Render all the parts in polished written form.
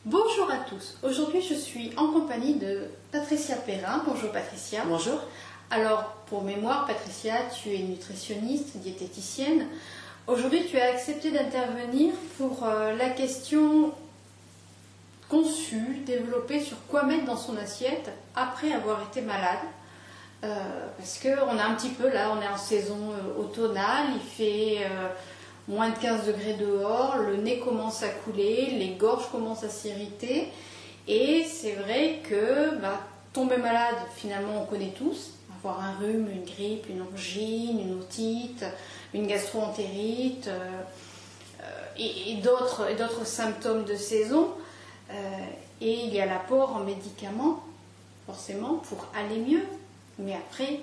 Bonjour à tous, aujourd'hui je suis en compagnie de Patricia Perrin. Bonjour Patricia. Bonjour. Alors pour mémoire Patricia, tu es nutritionniste, diététicienne. Aujourd'hui tu as accepté d'intervenir pour la question conçue, développée sur quoi mettre dans son assiette après avoir été malade. Parce qu'on a un petit peu là, on est en saison automnale, il fait moins de 15 degrés dehors, le nez commence à couler, les gorges commencent à s'irriter et c'est vrai que tomber malade, finalement on connaît tous, avoir un rhume, une grippe, une angine, une otite, une gastro-entérite et d'autres symptômes de saison. Et il y a l'apport en médicaments, forcément, pour aller mieux. Mais après,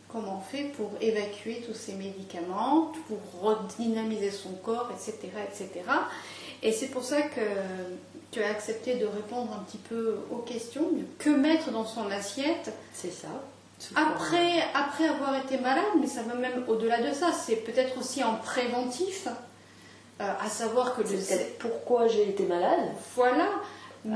comment on fait pour évacuer tous ces médicaments, pour redynamiser son corps, etc., etc. Et c'est pour ça que tu as accepté de répondre un petit peu aux questions de que mettre dans son assiette. C'est ça. Après avoir été malade, mais ça va même au-delà de ça. C'est peut-être aussi en préventif, à savoir que c'est pourquoi j'ai été malade. Voilà.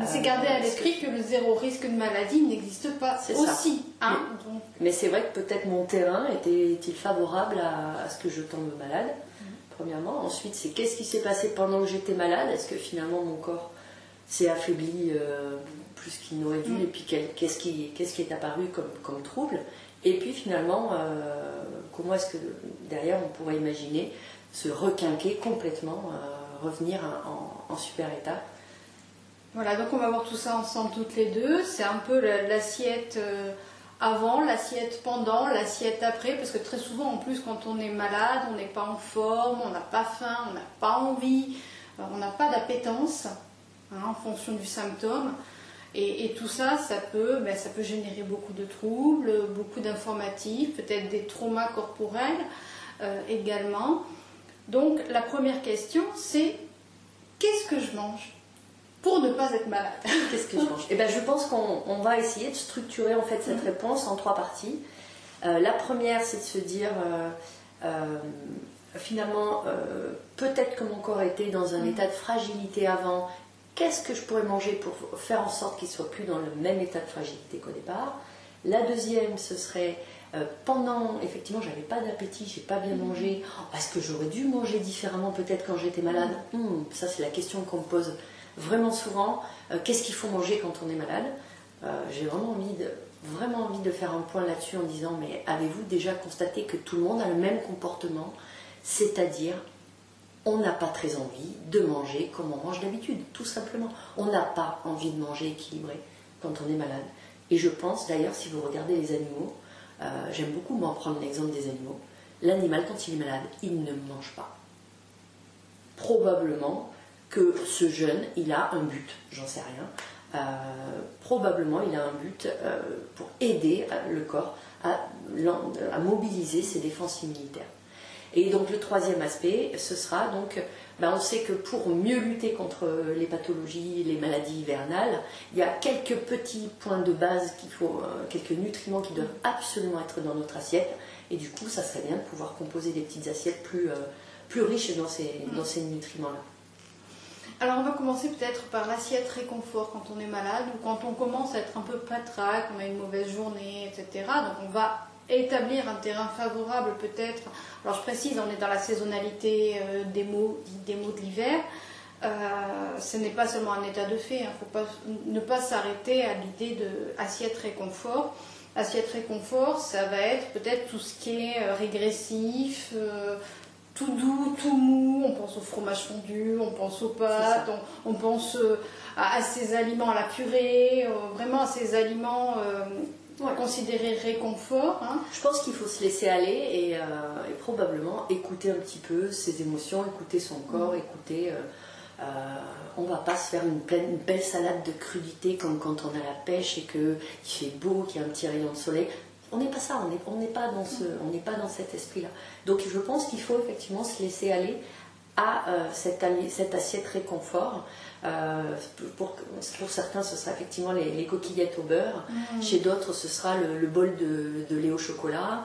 C'est garder à l'esprit que le zéro risque de maladie n'existe pas aussi. Hein, donc. Mais c'est vrai que peut-être mon terrain était-il favorable à ce que je tombe malade, premièrement. Ensuite, c'est qu'est-ce qui s'est passé pendant que j'étais malade? Est-ce que finalement mon corps s'est affaibli plus qu'il n'aurait dû? Et puis qu'est-ce qui est apparu comme trouble? Et puis finalement, comment est-ce que derrière on pourrait imaginer se requinquer complètement, revenir en super état? Voilà, donc on va voir tout ça ensemble toutes les deux. C'est un peu l'assiette avant, l'assiette pendant, l'assiette après, parce que très souvent en plus quand on est malade, on n'est pas en forme, on n'a pas faim, on n'a pas envie, on n'a pas d'appétence en fonction du symptôme. Et tout ça, ça peut générer beaucoup de troubles, beaucoup d'informatifs, peut-être des traumas corporels également. Donc la première question, c'est qu'est-ce que je mange pour ne pas être malade? Qu'est-ce que je mange? Eh bien, je pense qu'on va essayer de structurer en fait cette réponse en trois parties. La première, c'est de se dire finalement, peut-être que mon corps était dans un état de fragilité avant. Qu'est-ce que je pourrais manger pour faire en sorte qu'il ne soit plus dans le même état de fragilité qu'au départ? La deuxième, ce serait pendant, effectivement, j'avais pas d'appétit, j'ai pas bien mangé. Est-ce que j'aurais dû manger différemment peut-être quand j'étais malade? Ça, c'est la question qu'on me pose vraiment souvent. Qu'est-ce qu'il faut manger quand on est malade? J'ai vraiment envie de faire un point là-dessus en disant, mais avez-vous déjà constaté que tout le monde a le même comportement? C'est-à-dire, on n'a pas très envie de manger comme on mange d'habitude, tout simplement. On n'a pas envie de manger équilibré quand on est malade. Et je pense d'ailleurs, si vous regardez les animaux, j'aime beaucoup m'en prendre l'exemple des animaux. L'animal, quand il est malade, il ne mange pas. Probablement que ce jeune, il a un but, j'en sais rien. Probablement, il a un but pour aider le corps à mobiliser ses défenses immunitaires. Et donc le troisième aspect, ce sera donc, on sait que pour mieux lutter contre les pathologies, les maladies hivernales, il y a quelques petits points de base qu'il faut, quelques nutriments qui doivent absolument être dans notre assiette. Et du coup, ça serait bien de pouvoir composer des petites assiettes plus riches dans ces nutriments-là. Alors on va commencer peut-être par l'assiette réconfort quand on est malade ou quand on commence à être un peu patraque, on a une mauvaise journée, etc. Donc on va établir un terrain favorable peut-être. Alors je précise, on est dans la saisonnalité des maux de l'hiver. Ce n'est pas seulement un état de fait, il ne faut ne pas s'arrêter à l'idée d'assiette réconfort. Assiette réconfort, ça va être peut-être tout ce qui est régressif, tout doux, tout mou, on pense au fromage fondu, on pense aux pâtes, on pense à ces aliments, à la purée, vraiment à ces aliments considérés réconfort. Je pense qu'il faut se laisser aller et probablement écouter un petit peu ses émotions, écouter son corps, écouter... on ne va pas se faire une belle salade de crudité comme quand on a la pêche et qu'il fait beau, qu'il y a un petit rayon de soleil. On n'est pas ça, on n'est pas dans cet esprit-là. Donc je pense qu'il faut effectivement se laisser aller à cette assiette réconfort. Pour certains, ce sera effectivement les coquillettes au beurre. Chez d'autres, ce sera le bol de lait au chocolat.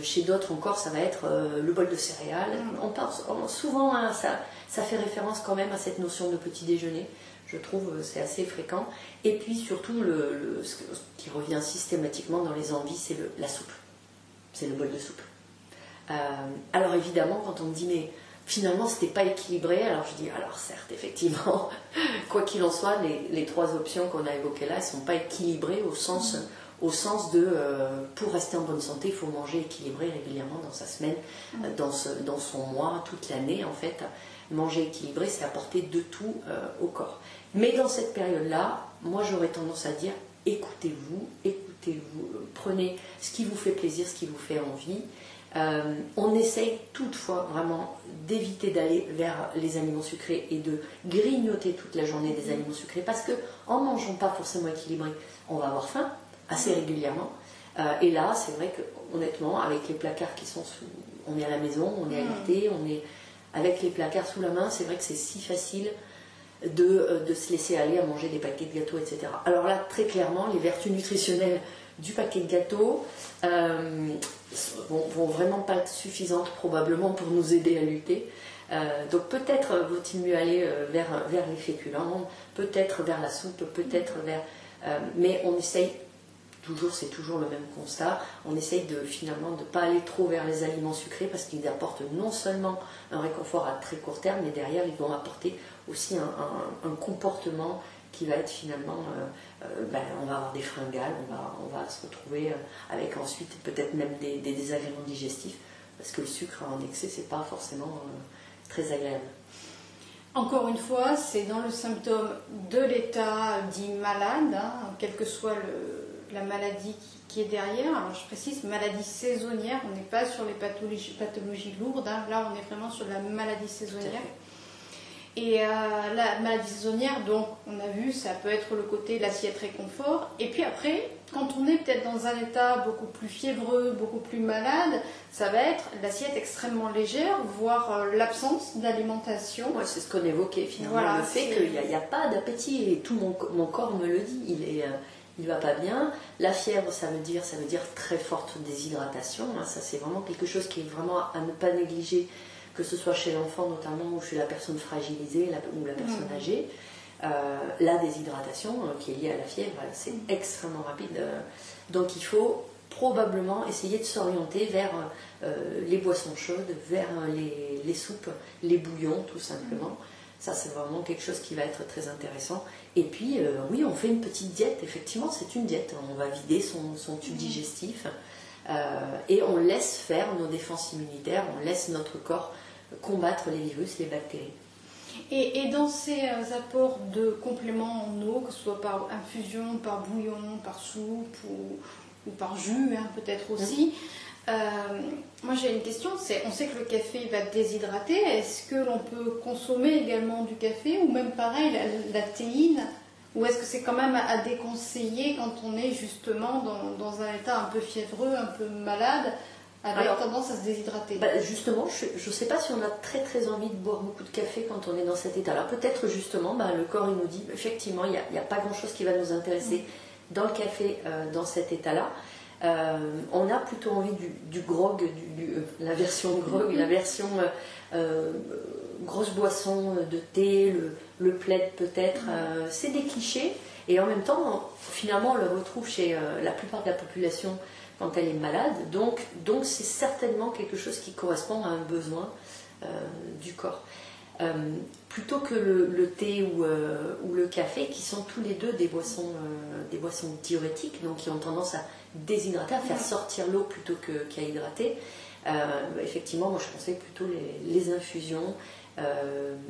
Chez d'autres encore, ça va être le bol de céréales. On pense souvent, hein, ça fait référence quand même à cette notion de petit déjeuner. Je trouve c'est assez fréquent. Et puis surtout, ce qui revient systématiquement dans les envies, c'est la soupe. C'est le bol de soupe. Alors évidemment, quand on me dit mais finalement c'était pas équilibré, alors je dis alors certes, effectivement, quoi qu'il en soit, les trois options qu'on a évoquées là, elles sont pas équilibrées au sens de pour rester en bonne santé, il faut manger équilibré régulièrement dans sa semaine, dans son mois, toute l'année en fait. Manger équilibré, c'est apporter de tout au corps. Mais dans cette période-là, moi j'aurais tendance à dire écoutez-vous, prenez ce qui vous fait plaisir, ce qui vous fait envie. On essaye toutefois vraiment d'éviter d'aller vers les aliments sucrés et de grignoter toute la journée des aliments sucrés parce que en mangeant pas forcément équilibré, on va avoir faim assez régulièrement. Et là, c'est vrai que honnêtement, avec les placards qui sont on est à la maison, on est alité, on est avec les placards sous la main, c'est vrai que c'est si facile de se laisser aller à manger des paquets de gâteaux, etc. Alors là, très clairement, les vertus nutritionnelles du paquet de gâteaux vont vraiment pas être suffisantes probablement pour nous aider à lutter. Donc peut-être vaut-il mieux aller vers les féculents, peut-être vers la soupe, peut-être vers... mais on essaye toujours, c'est toujours le même constat, on essaye finalement de ne pas aller trop vers les aliments sucrés parce qu'ils apportent non seulement un réconfort à très court terme, mais derrière ils vont apporter aussi un comportement qui va être finalement, on va avoir des fringales, on va se retrouver avec ensuite peut-être même des désagréments digestifs, parce que le sucre en excès, c'est pas forcément très agréable. Encore une fois, c'est dans le symptôme de l'état dit malade, hein, quelle que soit la maladie qui est derrière. Alors je précise, maladie saisonnière, on n'est pas sur les pathologies lourdes, hein, là on est vraiment sur la maladie saisonnière. Et la maladie saisonnière, donc, on a vu, ça peut être le côté l'assiette réconfort. Et puis après, quand on est peut-être dans un état beaucoup plus fiévreux, beaucoup plus malade, ça va être l'assiette extrêmement légère, voire l'absence d'alimentation. Ouais, c'est ce qu'on évoquait finalement, voilà, le fait qu'il n'y a pas d'appétit. Et tout mon corps me le dit, il va pas bien. La fièvre, ça veut dire très forte déshydratation. Ça, c'est vraiment quelque chose qui est vraiment à ne pas négliger, que ce soit chez l'enfant notamment ou chez la personne fragilisée ou la personne âgée. La déshydratation qui est liée à la fièvre, c'est extrêmement rapide. Donc il faut probablement essayer de s'orienter vers les boissons chaudes, vers les soupes, les bouillons tout simplement. Ça, c'est vraiment quelque chose qui va être très intéressant. Et puis, oui, on fait une petite diète. Effectivement, c'est une diète. On va vider son tube digestif et on laisse faire nos défenses immunitaires, on laisse notre corps combattre les virus, les bactéries. Et dans ces apports de compléments en eau, que ce soit par infusion, par bouillon, par soupe ou par jus, hein, peut-être aussi, moi j'ai une question, on sait que le café va déshydrater, est-ce que l'on peut consommer également du café ou même pareil la théine, ou est-ce que c'est quand même à déconseiller quand on est justement dans un état un peu fiévreux, un peu malade, avec tendance à se déshydrater? Justement, je ne sais pas si on a très très envie de boire beaucoup de café quand on est dans cet état-là. Peut-être justement, le corps il nous dit effectivement il n'y a pas grand-chose qui va nous intéresser dans le café dans cet état-là. On a plutôt envie du grog, la version grog, la version grosse boisson de thé, le plaid peut-être. C'est des clichés et en même temps, finalement, on le retrouve chez la plupart de la population quand elle est malade. Donc c'est certainement quelque chose qui correspond à un besoin du corps. Plutôt que le thé ou le café, qui sont tous les deux des boissons diurétiques, donc qui ont tendance à déshydrater, à faire sortir l'eau plutôt qu'à hydrater. Effectivement, moi je pensais plutôt les infusions,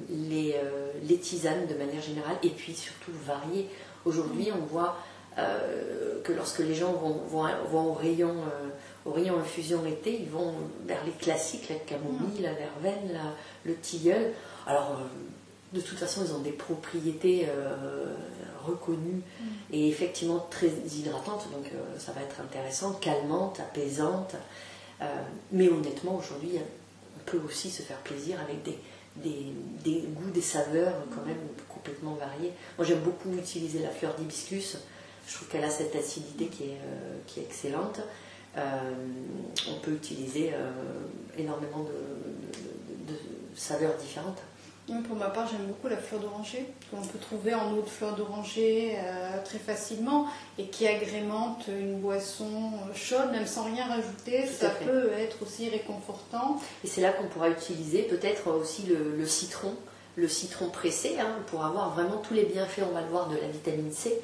les tisanes de manière générale, et puis surtout varier. Aujourd'hui, on voit que lorsque les gens vont au rayon infusion été, ils vont vers les classiques, la camomille, la verveine, le tilleul. Alors, de toute façon, ils ont des propriétés reconnues et effectivement très hydratantes, donc ça va être intéressant, calmante, apaisante. Mais honnêtement, aujourd'hui, on peut aussi se faire plaisir avec des goûts, des saveurs quand même complètement variés. Moi, j'aime beaucoup utiliser la fleur d'hibiscus. Je trouve qu'elle a cette acidité qui est excellente. On peut utiliser énormément de saveurs différentes. Pour ma part, j'aime beaucoup la fleur d'oranger, qu'on peut trouver en eau de fleur d'oranger très facilement et qui agrémente une boisson chaude, même sans rien rajouter. Ça peut être aussi réconfortant. Et c'est là qu'on pourra utiliser peut-être aussi le citron pressé, pour avoir vraiment tous les bienfaits, on va le voir, de la vitamine C.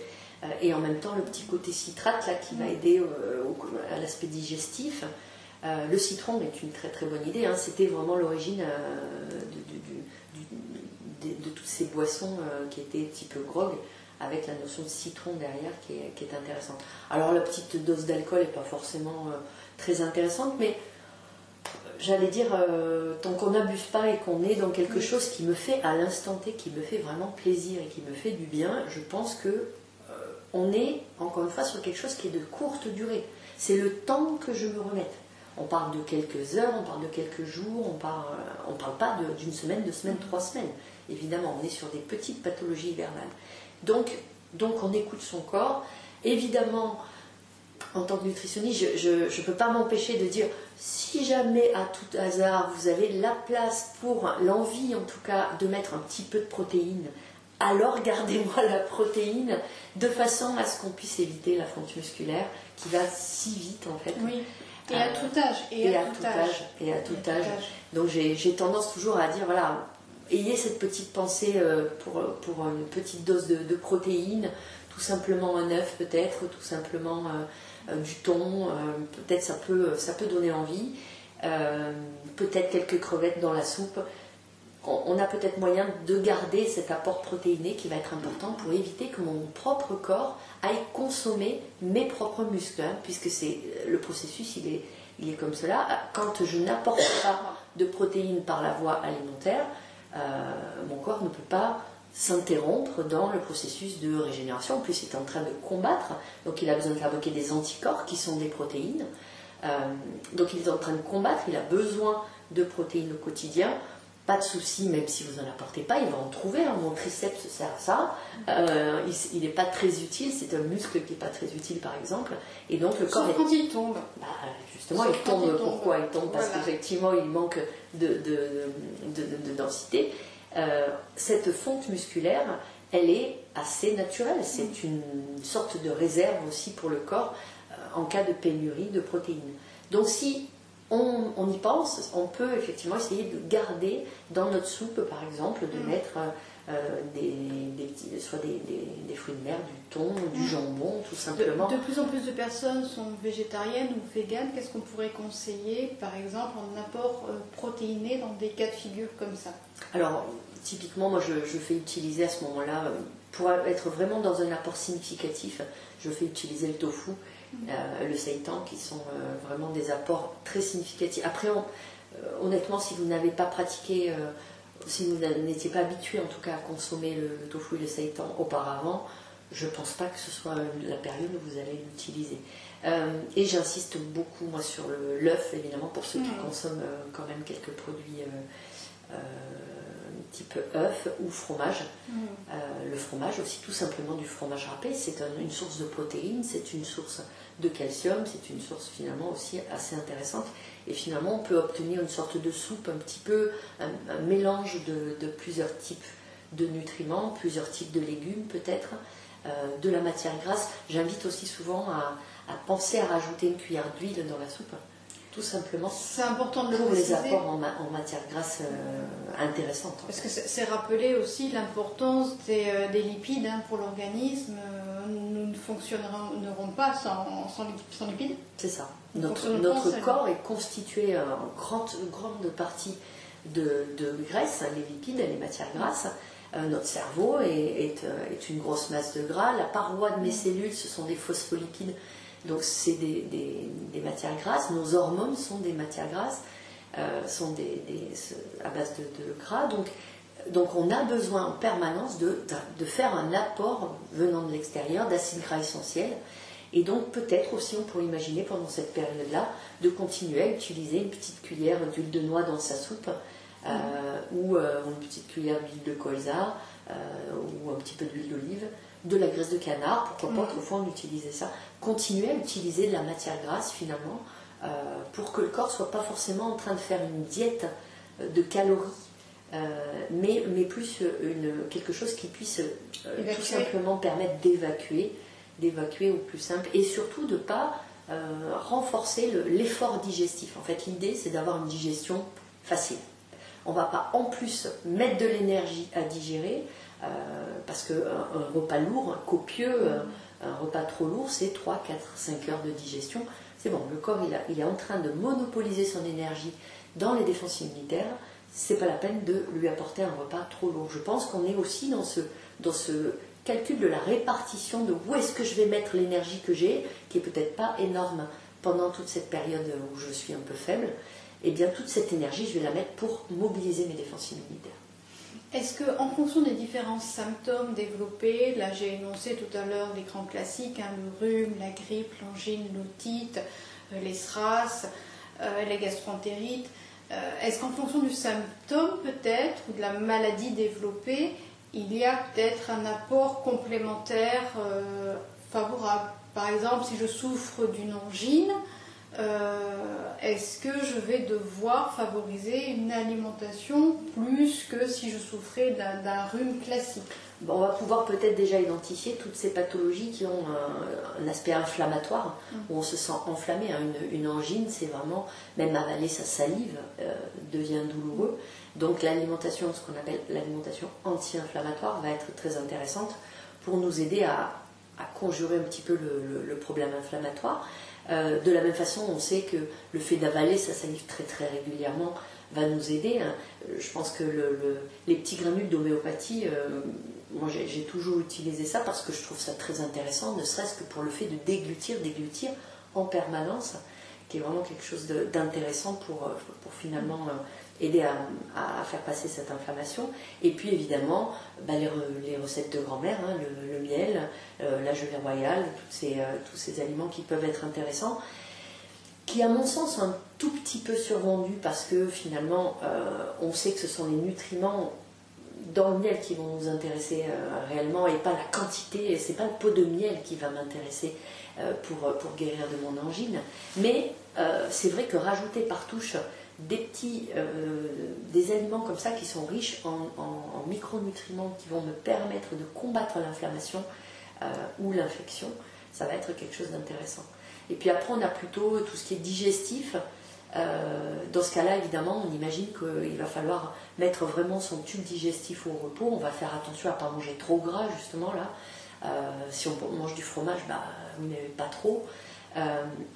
Et en même temps, le petit côté citrate là, qui va aider à l'aspect digestif. Le citron est une très très bonne idée. C'était vraiment l'origine de toutes ces boissons qui étaient type grog, avec la notion de citron derrière qui est intéressante. Alors la petite dose d'alcool n'est pas forcément très intéressante, mais j'allais dire, tant qu'on n'abuse pas et qu'on est dans quelque chose qui me fait à l'instant T, qui me fait vraiment plaisir et qui me fait du bien, je pense que on est encore une fois sur quelque chose qui est de courte durée. C'est le temps que je me remette. On parle de quelques heures, on parle de quelques jours, on parle pas d'une semaine, 2 semaines, 3 semaines. Évidemment, on est sur des petites pathologies hivernales. Donc on écoute son corps. Évidemment, en tant que nutritionniste, je ne peux pas m'empêcher de dire, si jamais à tout hasard vous avez la place pour l'envie en tout cas de mettre un petit peu de protéines, alors gardez-moi la protéine de façon à ce qu'on puisse éviter la fonte musculaire qui va si vite en fait. Oui. Et à tout âge. Et à tout âge. Donc j'ai tendance toujours à dire, voilà, ayez cette petite pensée pour une petite dose de protéines, tout simplement un œuf peut-être, tout simplement du thon, peut-être ça peut donner envie, peut-être quelques crevettes dans la soupe. On a peut-être moyen de garder cet apport protéiné qui va être important pour éviter que mon propre corps aille consommer mes propres muscles, puisque c'est le processus, il est comme cela. Quand je n'apporte pas de protéines par la voie alimentaire, mon corps ne peut pas s'interrompre dans le processus de régénération. En plus, il est en train de combattre, donc il a besoin de fabriquer des anticorps qui sont des protéines. Donc il est en train de combattre, il a besoin de protéines au quotidien. Pas de souci, même si vous n'en apportez pas, il va en trouver. Mon triceps sert à ça. Il n'est pas très utile, c'est un muscle qui n'est pas très utile par exemple. Et donc le corps. Sauf quand il tombe. Justement, il tombe. Pourquoi il tombe? Parce qu'effectivement, il manque de densité. Cette fonte musculaire, elle est assez naturelle. C'est une sorte de réserve aussi pour le corps en cas de pénurie de protéines. Donc si on y pense, on peut effectivement essayer de garder dans notre soupe, par exemple, de mettre soit des fruits de mer, du thon, du jambon, tout simplement. De plus en plus de personnes sont végétariennes ou véganes. Qu'est-ce qu'on pourrait conseiller, par exemple, en apport protéiné dans des cas de figure comme ça? Alors, typiquement, moi, je fais utiliser à ce moment-là, pour être vraiment dans un apport significatif, je fais utiliser le tofu, le seitan, qui sont vraiment des apports très significatifs. Après, honnêtement, si vous n'avez pas pratiqué, si vous n'étiez pas habitué en tout cas à consommer le tofu et le seitan auparavant, je ne pense pas que ce soit la période où vous allez l'utiliser. Et j'insiste beaucoup, moi, sur l'œuf, évidemment, pour ceux qui consomment quand même quelques produits type œuf ou fromage. Le fromage aussi, tout simplement du fromage râpé, c'est une source de protéines, c'est une source de calcium, c'est une source finalement aussi assez intéressante. Et finalement, on peut obtenir une sorte de soupe, un petit peu, un mélange de plusieurs types de nutriments, plusieurs types de légumes peut-être, de la matière grasse. J'invite aussi souvent à penser à rajouter une cuillère d'huile dans la soupe. Tout simplement, c'est important de le pour préciser. les apports en matière grasse intéressantes. Parce que c'est rappelé aussi l'importance des lipides pour l'organisme. Nous ne fonctionnerons pas sans lipides. C'est ça. Notre corps est constitué en grande partie de graisse, les lipides, les matières grasses. Notre cerveau est une grosse masse de gras. La paroi de mes cellules, ce sont des phospholipides. Donc c'est des matières grasses. Nos hormones sont des matières grasses, sont à base de gras. Donc on a besoin en permanence de faire un apport venant de l'extérieur d'acides gras essentiels. Et donc peut-être aussi on pourrait imaginer pendant cette période-là de continuer à utiliser une petite cuillère d'huile de noix dans sa soupe, ou une petite cuillère d'huile de colza, ou un petit peu d'huile d'olive, de la graisse de canard, pourquoi pas, autrefois on utilisait ça, continuer à utiliser de la matière grasse finalement, pour que le corps ne soit pas forcément en train de faire une diète de calories, mais plus quelque chose qui puisse tout simplement permettre d'évacuer au plus simple, et surtout de ne pas renforcer l'effort digestif. En fait, l'idée, c'est d'avoir une digestion facile. On ne va pas en plus mettre de l'énergie à digérer, parce qu'un repas lourd, copieux, un repas trop lourd, c'est 3, 4, 5 heures de digestion. C'est bon, le corps il est en train de monopoliser son énergie dans les défenses immunitaires. C'est pas la peine de lui apporter un repas trop lourd. Je pense qu'on est aussi dans ce calcul de la répartition de où est-ce que je vais mettre l'énergie que j'ai, qui est peut-être pas énorme pendant toute cette période où je suis un peu faible. Et bien toute cette énergie, je vais la mettre pour mobiliser mes défenses immunitaires. Est-ce qu'en fonction des différents symptômes développés, là j'ai énoncé tout à l'heure les grands classiques, hein, le rhume, la grippe, l'angine, l'otite, les SRAS, les gastroentérites, est-ce qu'en fonction du symptôme peut-être, ou de la maladie développée, il y a peut-être un apport complémentaire favorable? Par exemple, si je souffre d'une angine, est-ce que je vais devoir favoriser une alimentation plus que si je souffrais d'un rhume classique? Bon, on va pouvoir peut-être déjà identifier toutes ces pathologies qui ont un aspect inflammatoire, où on se sent enflammé. Une angine, c'est vraiment, même avaler sa salive devient douloureux. Donc l'alimentation, ce qu'on appelle l'alimentation anti-inflammatoire, va être très intéressante pour nous aider à conjurer un petit peu le problème inflammatoire. De la même façon, on sait que le fait d'avaler sa salive très très régulièrement va nous aider. Je pense que les petits granules d'homéopathie, moi j'ai toujours utilisé ça parce que je trouve ça très intéressant, ne serait-ce que pour le fait de déglutir en permanence, qui est vraiment quelque chose d'intéressant pour finalement aider à faire passer cette inflammation. Et puis évidemment, les recettes de grand-mère, hein, le miel, la gelée royale, tous ces aliments qui peuvent être intéressants, qui à mon sens sont un tout petit peu survendus parce que finalement on sait que ce sont les nutriments dans le miel qui vont nous intéresser réellement, et pas la quantité, et c'est pas le pot de miel qui va m'intéresser pour guérir de mon angine. Mais c'est vrai que rajouter par touche des aliments comme ça qui sont riches en micronutriments qui vont me permettre de combattre l'inflammation ou l'infection, ça va être quelque chose d'intéressant. Et puis après on a plutôt tout ce qui est digestif. Dans ce cas-là, évidemment, on imagine qu'il va falloir mettre vraiment son tube digestif au repos. On va faire attention à ne pas manger trop gras, justement, là. Si on mange du fromage, mais pas trop.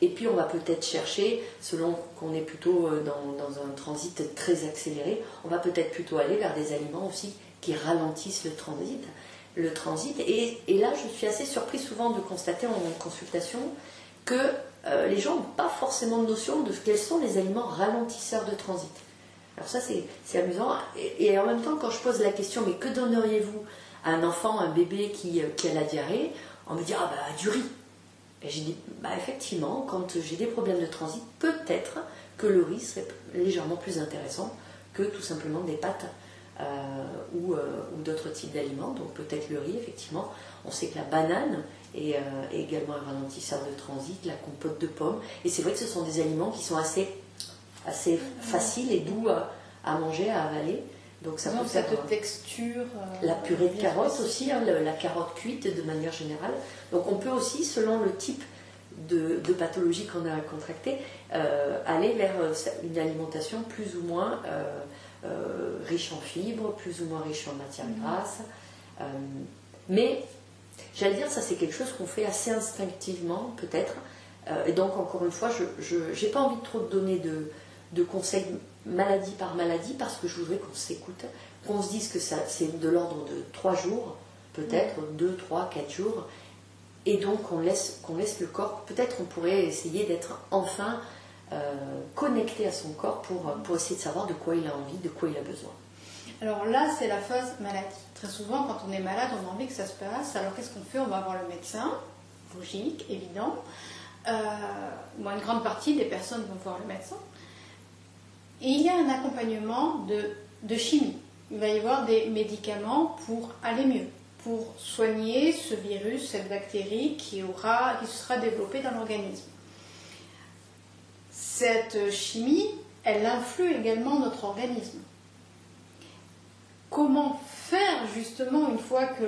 Et puis on va peut-être chercher, selon qu'on est plutôt dans un transit très accéléré, on va peut-être plutôt aller vers des aliments aussi qui ralentissent le transit. Et là, je suis assez surprise souvent de constater en consultation que les gens n'ont pas forcément de notion de quels sont les aliments ralentisseurs de transit. Alors ça, c'est amusant. Et en même temps, quand je pose la question, mais que donneriez-vous à un enfant, un bébé qui a la diarrhée, on me dit, du riz. Et j'ai dit, effectivement, quand j'ai des problèmes de transit, peut-être que le riz serait légèrement plus intéressant que tout simplement des pâtes ou d'autres types d'aliments. Donc peut-être le riz, effectivement. On sait que la banane est également un ralentisseur de transit, la compote de pommes. Et c'est vrai que ce sont des aliments qui sont assez faciles et doux à manger, à avaler. Donc ça peut faire cette texture. La purée de carottes aussi, hein, la carotte cuite de manière générale. Donc on peut aussi, selon le type de pathologie qu'on a contracté, aller vers une alimentation plus ou moins riche en fibres, plus ou moins riche en matière grasse. Mais j'allais dire, ça c'est quelque chose qu'on fait assez instinctivement peut-être. Et donc encore une fois, je n'ai pas envie de trop donner de conseils maladie par maladie, parce que je voudrais qu'on s'écoute, qu'on se dise que c'est de l'ordre de 3 jours, peut-être 2, 3, 4 jours, et donc qu'on laisse le corps. Peut-être on pourrait essayer d'être enfin connecté à son corps pour essayer de savoir de quoi il a envie, de quoi il a besoin. Alors là, c'est la phase maladie. Très souvent, quand on est malade, on a envie que ça se passe. Alors qu'est-ce qu'on fait? On va voir le médecin, logique, évident. Une grande partie des personnes vont voir le médecin. Et il y a un accompagnement de chimie. Il va y avoir des médicaments pour aller mieux, pour soigner ce virus, cette bactérie qui se sera développée dans l'organisme. Cette chimie, elle influe également notre organisme. Comment faire justement une fois que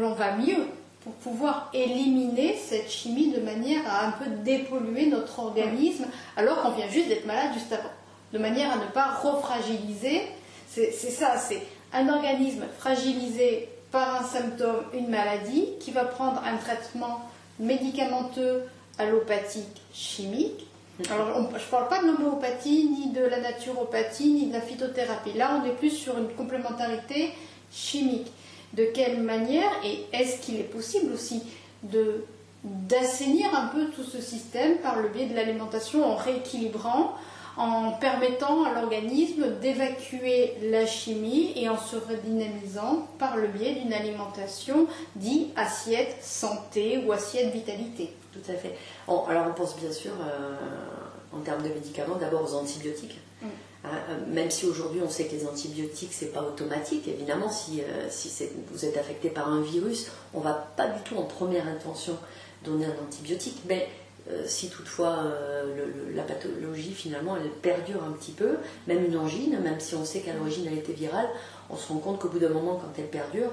l'on va mieux pour pouvoir éliminer cette chimie de manière à un peu dépolluer notre organisme alors qu'on vient juste d'être malade juste avant, de manière à ne pas refragiliser. C'est ça, c'est un organisme fragilisé par un symptôme, une maladie, qui va prendre un traitement médicamenteux allopathique chimique. Alors, je ne parle pas de l'homéopathie, ni de la naturopathie, ni de la phytothérapie. Là, on est plus sur une complémentarité chimique. De quelle manière, et est-ce qu'il est possible aussi d'assainir un peu tout ce système par le biais de l'alimentation en rééquilibrant, en permettant à l'organisme d'évacuer la chimie et en se redynamisant par le biais d'une alimentation dite assiette santé ou assiette vitalité. Tout à fait. Alors on pense bien sûr, en termes de médicaments, d'abord aux antibiotiques. Même si aujourd'hui on sait que les antibiotiques, c'est pas automatique. Évidemment, si vous êtes affecté par un virus, on va pas du tout en première intention donner un antibiotique. Mais si toutefois la pathologie finalement elle perdure un petit peu, même une angine, même si on sait qu'à l'origine elle était virale, on se rend compte qu'au bout d'un moment quand elle perdure,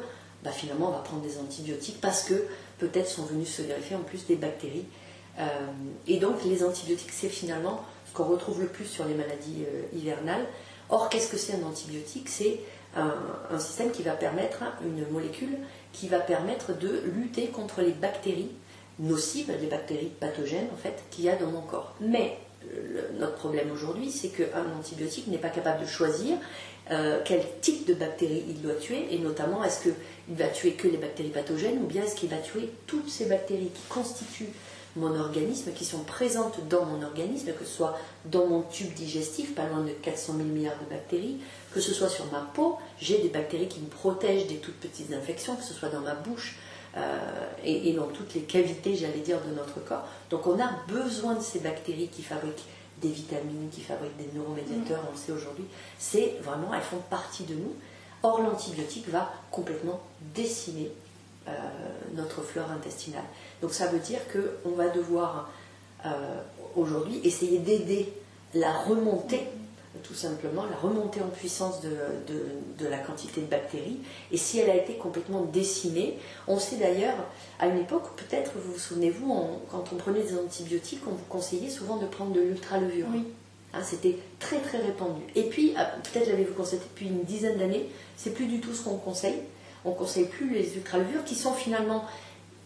finalement on va prendre des antibiotiques parce que peut-être sont venus se greffer en plus des bactéries. Et donc les antibiotiques c'est finalement ce qu'on retrouve le plus sur les maladies hivernales. Or qu'est-ce que c'est un antibiotique? C'est un système qui va permettre, une molécule qui va permettre de lutter contre les bactéries nocives, les bactéries pathogènes en fait, qu'il y a dans mon corps. Mais notre problème aujourd'hui, c'est qu'un antibiotique n'est pas capable de choisir quel type de bactéries il doit tuer, et notamment est-ce qu'il va tuer que les bactéries pathogènes ou bien est-ce qu'il va tuer toutes ces bactéries qui constituent mon organisme, qui sont présentes dans mon organisme, que ce soit dans mon tube digestif, pas loin de 400 000 milliards de bactéries, que ce soit sur ma peau, j'ai des bactéries qui me protègent des toutes petites infections, que ce soit dans ma bouche, et dans toutes les cavités, j'allais dire, de notre corps. Donc on a besoin de ces bactéries qui fabriquent des vitamines, qui fabriquent des neuromédiateurs, on le sait aujourd'hui. C'est vraiment, elles font partie de nous. Or l'antibiotique va complètement décimer notre flore intestinale. Donc ça veut dire qu'on va devoir aujourd'hui essayer d'aider la remontée, tout simplement, la remontée en puissance de la quantité de bactéries. Et si elle a été complètement décimée, on sait d'ailleurs, à une époque, peut-être, vous vous souvenez-vous, quand on prenait des antibiotiques, on vous conseillait souvent de prendre de l'ultralevure. Oui. C'était très très répandu. Et puis, peut-être l'avez-vous constaté depuis une dizaine d'années, c'est plus du tout ce qu'on conseille. On ne conseille plus les ultralevures qui sont finalement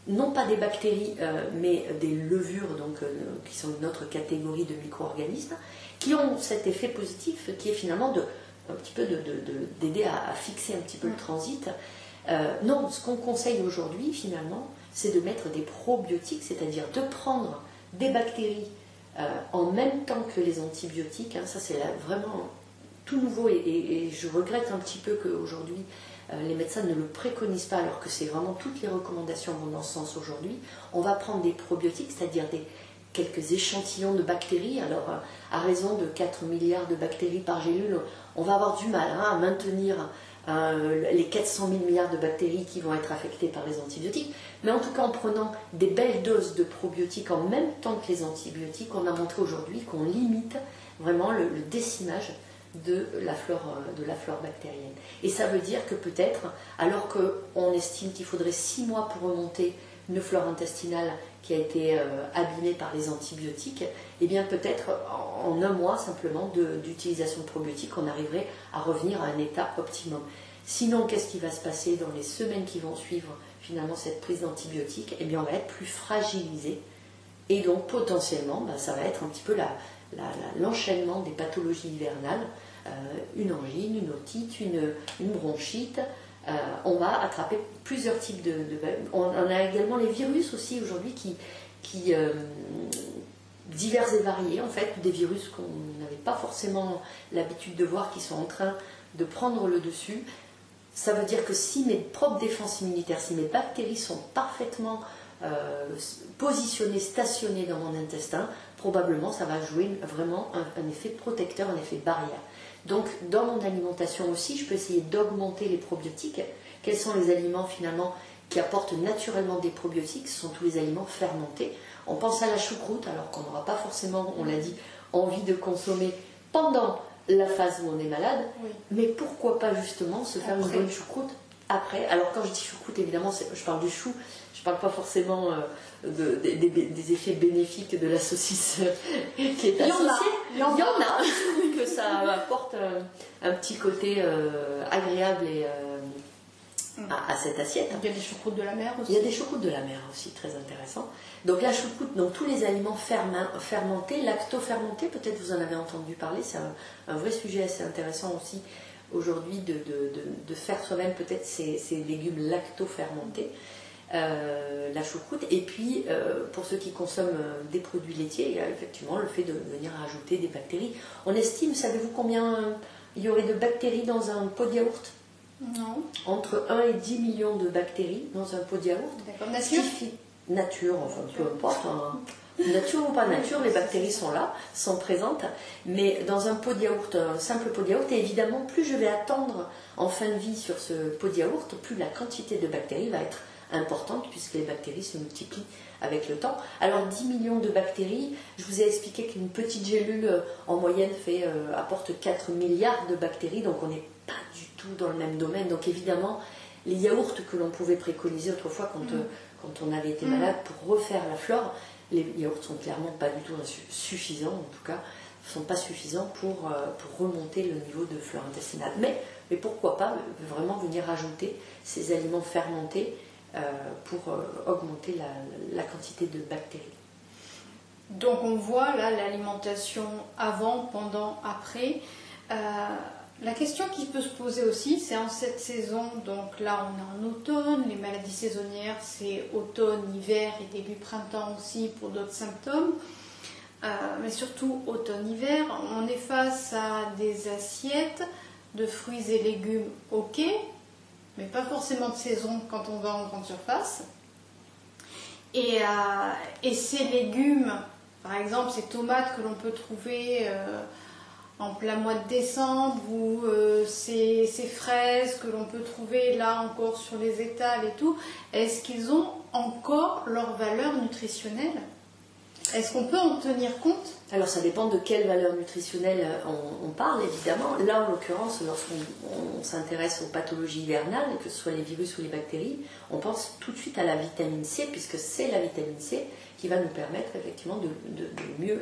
non pas des bactéries, mais des levures, donc, qui sont une autre catégorie de micro-organismes, qui ont cet effet positif qui est finalement d'aider à fixer un petit peu le transit. Non, ce qu'on conseille aujourd'hui finalement, c'est de mettre des probiotiques, c'est-à-dire de prendre des bactéries en même temps que les antibiotiques. Ça c'est vraiment tout nouveau et je regrette un petit peu qu'aujourd'hui les médecins ne le préconisent pas, alors que c'est vraiment toutes les recommandations vont dans ce sens aujourd'hui. On va prendre des probiotiques, c'est-à-dire quelques échantillons de bactéries. Alors, à raison de 4 milliards de bactéries par gélule, on va avoir du mal à maintenir les 400 000 milliards de bactéries qui vont être affectées par les antibiotiques. Mais en tout cas, en prenant des belles doses de probiotiques en même temps que les antibiotiques, on a montré aujourd'hui qu'on limite vraiment le décimage de la flore bactérienne. Et ça veut dire que peut-être, alors qu'on estime qu'il faudrait 6 mois pour remonter une flore intestinale qui a été abîmée par les antibiotiques, et bien peut-être en 1 mois simplement d'utilisation de probiotiques, on arriverait à revenir à un état optimum. Sinon, qu'est-ce qui va se passer dans les semaines qui vont suivre finalement cette prise d'antibiotiques? Eh bien, on va être plus fragilisé, et donc potentiellement, ça va être un petit peu l'enchaînement des pathologies hivernales, une angine, une otite, une bronchite. On va attraper plusieurs types on a également les virus aussi aujourd'hui qui divers et variés en fait, des virus qu'on n'avait pas forcément l'habitude de voir qui sont en train de prendre le dessus. Ça veut dire que si mes propres défenses immunitaires, si mes bactéries sont parfaitement positionnées, stationnées dans mon intestin, probablement ça va jouer vraiment un effet protecteur, un effet barrière. Donc dans mon alimentation aussi, je peux essayer d'augmenter les probiotiques. Quels sont les aliments finalement qui apportent naturellement des probiotiques? Ce sont tous les aliments fermentés. On pense à la choucroute, alors qu'on n'aura pas forcément, on l'a dit, envie de consommer pendant la phase où on est malade, Oui. mais pourquoi pas justement se faire une Après. bonne choucroute après? Alors quand je dis choucroute, évidemment, je parle du chou, je ne parle pas forcément des effets bénéfiques de la saucisse qui est associée. Il y en a. Je trouve que ça apporte un petit côté agréable et, à cette assiette. Il y a des choucroutes de la mer aussi. Il y a des choucroutes de la mer aussi, très intéressant. Donc la choucroute, donc tous les aliments fermentés, lacto-fermentés, peut-être vous en avez entendu parler, c'est un vrai sujet assez intéressant aussi aujourd'hui de faire soi-même peut-être ces légumes lacto-fermentés, la choucroute. Et puis pour ceux qui consomment des produits laitiers, il y a effectivement le fait de venir rajouter des bactéries. On estime, savez-vous combien il y aurait de bactéries dans un pot de yaourt? Non. Entre 1 et 10 millions de bactéries dans un pot de yaourt. D'accord. Nature. Nature, enfin peu importe, hein. Nature ou pas nature, les bactéries sont là, sont présentes, mais dans un pot de yaourt, un simple pot de yaourt, et évidemment, plus je vais attendre en fin de vie sur ce pot de yaourt, plus la quantité de bactéries va être importante, puisque les bactéries se multiplient avec le temps. Alors 10 millions de bactéries, je vous ai expliqué qu'une petite gélule en moyenne apporte 4 milliards de bactéries, donc on n'est pas du tout dans le même domaine. Donc évidemment, les yaourts que l'on pouvait préconiser autrefois quand on avait été malade pour refaire la flore, les yaourts sont clairement pas du tout suffisants, en tout cas, ne sont pas suffisants pour remonter le niveau de flore intestinale. Mais pourquoi pas vraiment venir rajouter ces aliments fermentés pour augmenter la quantité de bactéries. Donc on voit là l'alimentation avant, pendant, après. La question qui peut se poser aussi, c'est en cette saison, donc là on est en automne, les maladies saisonnières c'est automne, hiver et début printemps aussi pour d'autres symptômes, mais surtout automne-hiver, on est face à des assiettes de fruits et légumes ok, mais pas forcément de saison quand on va en grande surface. Et ces légumes, par exemple ces tomates que l'on peut trouver en plein mois de décembre, ou ces fraises que l'on peut trouver là encore sur les étals et tout, est-ce qu'ils ont encore leur valeur nutritionnelle? Est-ce qu'on peut en tenir compte? Alors ça dépend de quelle valeur nutritionnelle on parle, évidemment. Là, en l'occurrence, lorsqu'on s'intéresse aux pathologies hivernales, que ce soit les virus ou les bactéries, on pense tout de suite à la vitamine C, puisque c'est la vitamine C qui va nous permettre effectivement de mieux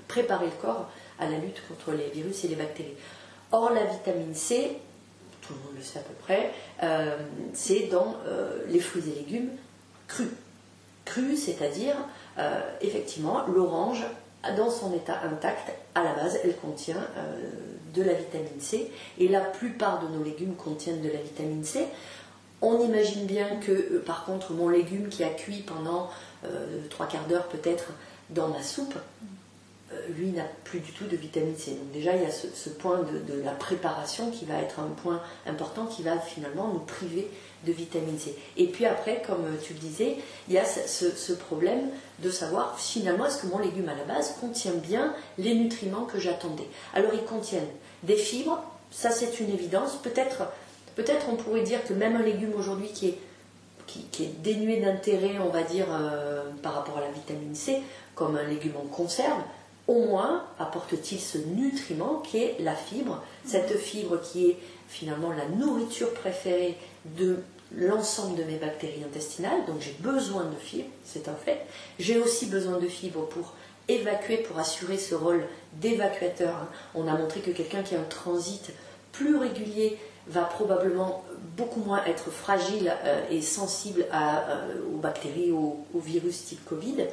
préparer le corps à la lutte contre les virus et les bactéries. Or, la vitamine C, tout le monde le sait à peu près, c'est dans les fruits et légumes crus. Crus, c'est-à-dire, effectivement, l'orange, dans son état intact, à la base, elle contient de la vitamine C, et la plupart de nos légumes contiennent de la vitamine C. On imagine bien que, par contre, mon légume qui a cuit pendant 3/4 d'heure peut-être dans ma soupe, lui n'a plus du tout de vitamine C. Donc déjà, il y a ce point de la préparation qui va être un point important qui va finalement nous priver de vitamine C. Et puis après, comme tu le disais, il y a ce problème de savoir finalement est-ce que mon légume à la base contient bien les nutriments que j'attendais. Alors ils contiennent des fibres, ça c'est une évidence. Peut-être on pourrait dire que même un légume aujourd'hui qui est dénué d'intérêt, on va dire, par rapport à la vitamine C, comme un légume en conserve, au moins apporte-t-il ce nutriment qui est la fibre, cette fibre qui est finalement la nourriture préférée de l'ensemble de mes bactéries intestinales. Donc j'ai besoin de fibres, c'est un fait. J'ai aussi besoin de fibres pour évacuer, pour assurer ce rôle d'évacuateur. On a montré que quelqu'un qui a un transit plus régulier va probablement beaucoup moins être fragile et sensible aux bactéries, aux virus type Covid.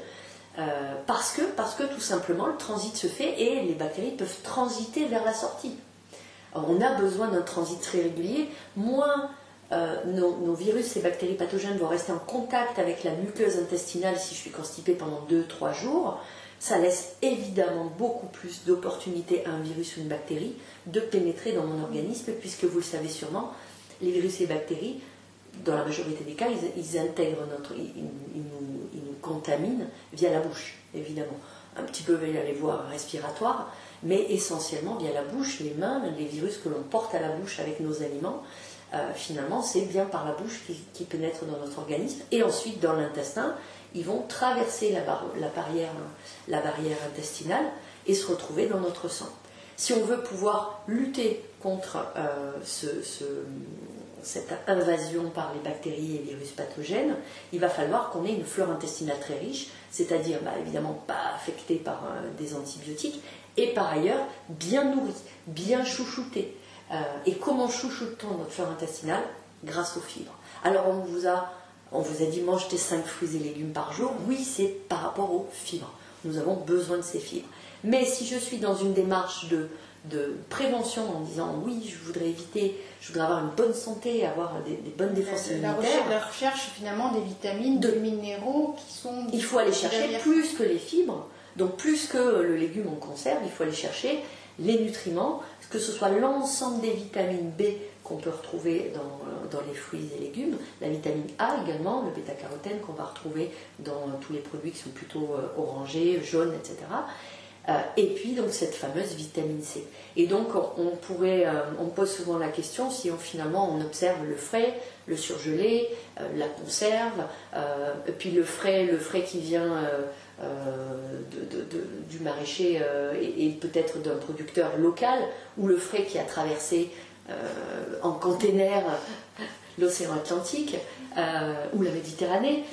Parce que tout simplement le transit se fait et les bactéries peuvent transiter vers la sortie. Alors, on a besoin d'un transit très régulier. Moins nos virus et bactéries pathogènes vont rester en contact avec la muqueuse intestinale si je suis constipée pendant 2-3 jours. Ça laisse évidemment beaucoup plus d'opportunités à un virus ou une bactérie de pénétrer dans mon organisme, puisque vous le savez sûrement, les virus et les bactéries, dans la majorité des cas, ils intègrent ils nous contaminent via la bouche, évidemment. un petit peu via les voies respiratoires, mais essentiellement via la bouche, les mains, les virus que l'on porte à la bouche avec nos aliments. Finalement, c'est bien par la bouche qui pénètrent dans notre organisme. Et ensuite, dans l'intestin, ils vont traverser la barrière intestinale et se retrouver dans notre sang. Si on veut pouvoir lutter contre cette invasion par les bactéries et virus pathogènes, il va falloir qu'on ait une flore intestinale très riche, c'est-à-dire évidemment pas affectée par des antibiotiques, et par ailleurs bien nourrie, bien chouchoutée. Et comment chouchoute-t-on notre flore intestinale? Grâce aux fibres. Alors on vous a dit mange tes 5 fruits et légumes par jour. Oui, c'est par rapport aux fibres. Nous avons besoin de ces fibres. Mais si je suis dans une démarche de prévention en disant oui, je voudrais avoir une bonne santé, avoir des bonnes défenses immunitaires. La recherche finalement des vitamines, des minéraux qui sont... Il faut aller chercher plus que les fibres, donc plus que le légume en conserve, il faut aller chercher les nutriments, que ce soit l'ensemble des vitamines B qu'on peut retrouver dans les fruits et légumes, la vitamine A également, le bêta-carotène qu'on va retrouver dans tous les produits qui sont plutôt orangés, jaunes, etc. Et puis donc cette fameuse vitamine C. Et donc on pose souvent la question si finalement on observe le frais, le surgelé, la conserve, et puis le frais qui vient du maraîcher et peut-être d'un producteur local, ou le frais qui a traversé en container l'océan Atlantique ou la Méditerranée.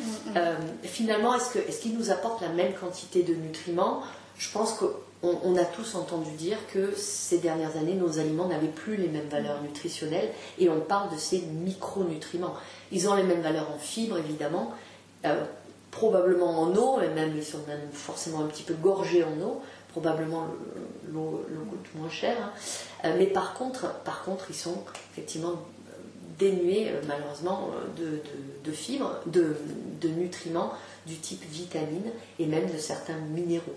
Finalement, est-ce qu'il nous apporte la même quantité de nutriments? Je pense qu'on a tous entendu dire que ces dernières années, nos aliments n'avaient plus les mêmes valeurs nutritionnelles, et on parle de ces micronutriments. Ils ont les mêmes valeurs en fibres, évidemment, probablement en eau, et même ils sont même forcément un petit peu gorgés en eau, probablement l'eau coûte moins cher, hein. Mais par contre, ils sont effectivement dénués, malheureusement, de fibres, de nutriments du type vitamines et même de certains minéraux.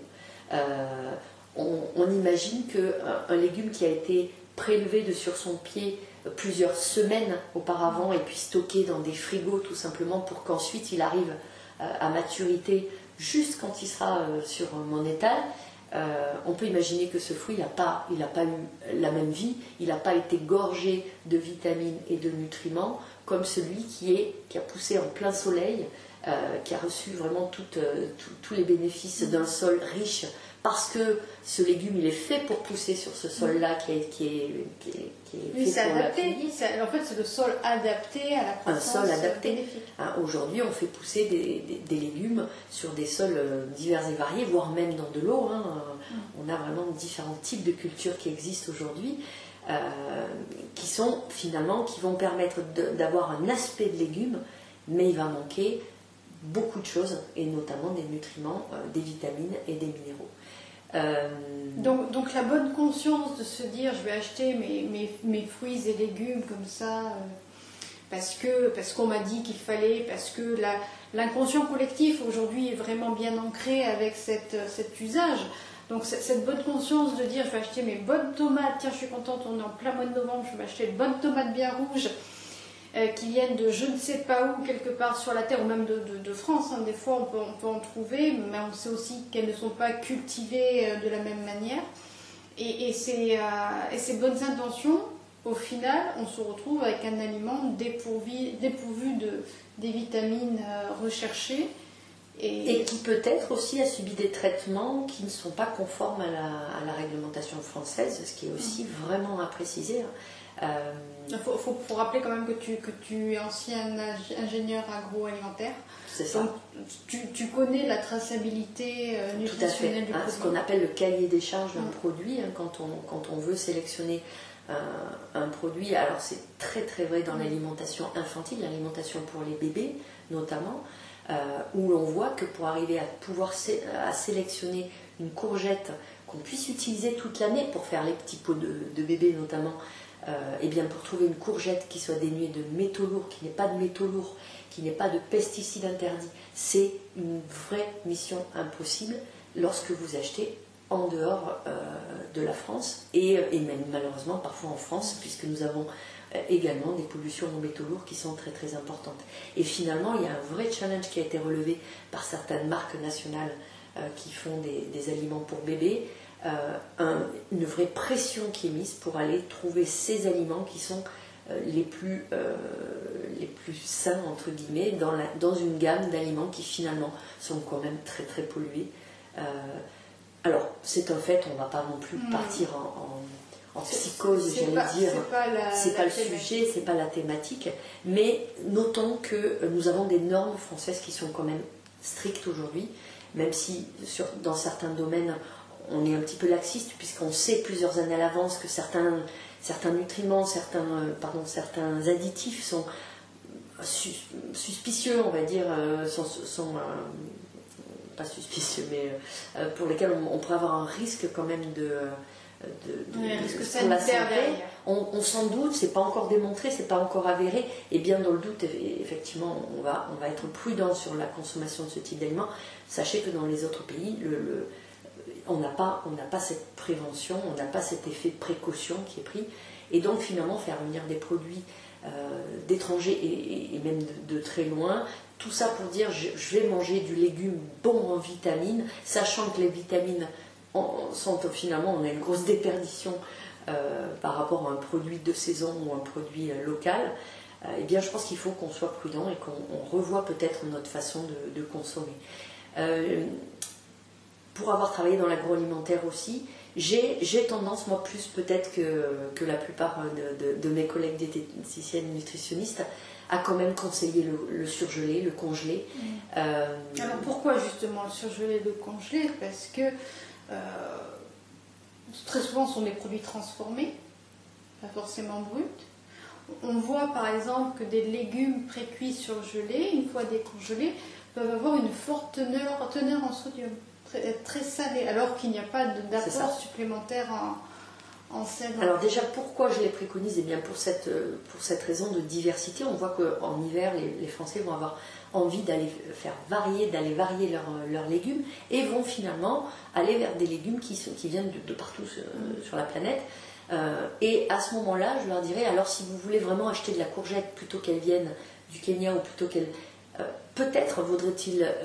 On imagine qu'un légume qui a été prélevé de sur son pied plusieurs semaines auparavant et puis stocké dans des frigos tout simplement pour qu'ensuite il arrive à maturité juste quand il sera sur mon étal, on peut imaginer que ce fruit il n'a pas eu la même vie, il n'a pas été gorgé de vitamines et de nutriments comme celui qui a poussé en plein soleil, qui a reçu vraiment tous les bénéfices d'un sol riche, parce que ce légume il est fait pour pousser sur ce sol-là qui est oui, c'est adapté. En fait, c'est le sol adapté à la croissance. Un sol adapté. Bénéfique. Aujourd'hui, on fait pousser des légumes sur des sols divers et variés, voire même dans de l'eau. On a vraiment différents types de cultures qui existent aujourd'hui, qui vont permettre d'avoir un aspect de légumes, mais il va manquer beaucoup de choses, et notamment des nutriments, des vitamines et des minéraux. Donc la bonne conscience de se dire je vais acheter mes fruits et légumes comme ça parce qu'on m'a dit qu'il fallait, parce que l'inconscient collectif aujourd'hui est vraiment bien ancré avec cet usage. Donc cette bonne conscience de dire je vais acheter mes bonnes tomates, tiens je suis contente, on est en plein mois de novembre, je vais acheter de bonnes tomates bien rouges qui viennent de je ne sais pas où, quelque part sur la terre, ou même de France, hein. Des fois on peut en trouver, mais on sait aussi qu'elles ne sont pas cultivées de la même manière. Et ces bonnes intentions, au final, on se retrouve avec un aliment dépourvu des vitamines recherchées. Et qui peut-être aussi a subi des traitements qui ne sont pas conformes à la réglementation française, ce qui est aussi vraiment à préciser. Il faut rappeler quand même que tu es ancien ingénieur agroalimentaire. C'est ça. Donc tu connais la traçabilité nutritionnelle du produit. Ce qu'on appelle le cahier des charges d'un produit, quand on veut sélectionner un produit. Alors c'est très très vrai dans l'alimentation infantile, l'alimentation pour les bébés notamment, où l'on voit que pour arriver à pouvoir sélectionner une courgette qu'on puisse utiliser toute l'année pour faire les petits pots de bébés notamment, et bien pour trouver une courgette qui soit dénuée de métaux lourds, qui n'ait pas de métaux lourds, qui n'ait pas de pesticides interdits, c'est une vraie mission impossible lorsque vous achetez en dehors de la France et même malheureusement parfois en France, puisque nous avons également des pollutions en métaux lourds qui sont très très importantes. Et finalement, il y a un vrai challenge qui a été relevé par certaines marques nationales qui font des aliments pour bébés, une vraie pression qui est mise pour aller trouver ces aliments qui sont les plus sains, entre guillemets, dans une gamme d'aliments qui finalement sont quand même très très pollués. Alors, c'est un fait, on ne va pas non plus partir en psychose, j'allais dire. C'est pas le sujet, c'est pas la thématique. Mais notons que nous avons des normes françaises qui sont quand même strictes aujourd'hui, même si dans certains domaines, on est un petit peu laxiste, puisqu'on sait plusieurs années à l'avance que certains nutriments, certains additifs sont suspicieux, on va dire, pas suspicieux, mais pour lesquels on pourrait avoir un risque quand même pour la santé. On s'en doute, c'est pas encore démontré, c'est pas encore avéré, et bien dans le doute, effectivement, on va être prudent sur la consommation de ce type d'aliments. Sachez que dans les autres pays, on n'a pas cette prévention, on n'a pas cet effet de précaution qui est pris, et donc finalement faire venir des produits d'étrangers et même de très loin, tout ça pour dire je vais manger du légume bon en vitamines, sachant que les vitamines sont finalement, on a une grosse déperdition par rapport à un produit de saison ou un produit local. Eh bien je pense qu'il faut qu'on soit prudent et qu'on revoie peut-être notre façon de consommer. Pour avoir travaillé dans l'agroalimentaire aussi, j'ai tendance, moi plus peut-être que la plupart de mes collègues diététiciennes et nutritionnistes, à quand même conseiller le surgelé, le congelé. Alors pourquoi justement le surgelé, le congelé? Parce que très souvent ce sont des produits transformés, pas forcément bruts. On voit par exemple que des légumes pré-cuits surgelés, une fois décongelés, peuvent avoir une forte teneur en sodium, très salé, alors qu'il n'y a pas d'apport supplémentaire en sel. Alors déjà, pourquoi je les préconise? Eh bien pour cette raison de diversité. On voit qu'en hiver, les Français vont avoir envie d'aller varier leurs légumes, et vont finalement aller vers des légumes qui viennent de partout sur la planète. Et à ce moment-là, je leur dirais, alors si vous voulez vraiment acheter de la courgette plutôt qu'elle vienne du Kenya, ou plutôt qu'elle... peut-être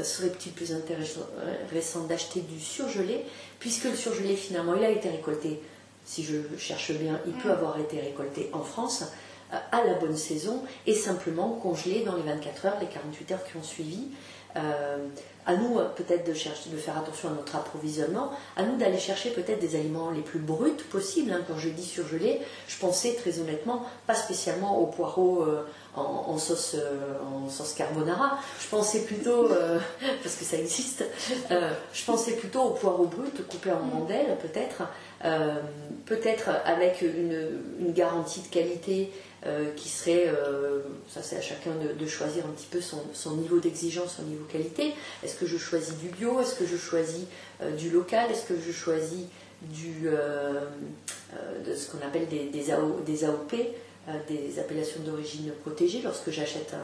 serait-il plus intéressant d'acheter du surgelé, puisque le surgelé finalement il a été récolté, si je cherche bien, il peut avoir été récolté en France à la bonne saison, et simplement congelé dans les 24 heures, les 48 heures qui ont suivi. À nous peut-être de faire attention à notre approvisionnement, à nous d'aller chercher peut-être des aliments les plus bruts possibles. Quand je dis surgelé, je pensais très honnêtement pas spécialement aux poireaux en sauce carbonara, je pensais plutôt, parce que ça existe, je pensais plutôt aux poireaux bruts coupés en rondelles peut-être avec une garantie de qualité qui serait, ça c'est à chacun de choisir un petit peu son niveau d'exigence, son niveau qualité. Est-ce que je choisis du bio? Est-ce que je choisis du local? Est-ce que je choisis de ce qu'on appelle des AOP, des appellations d'origine protégée, lorsque j'achète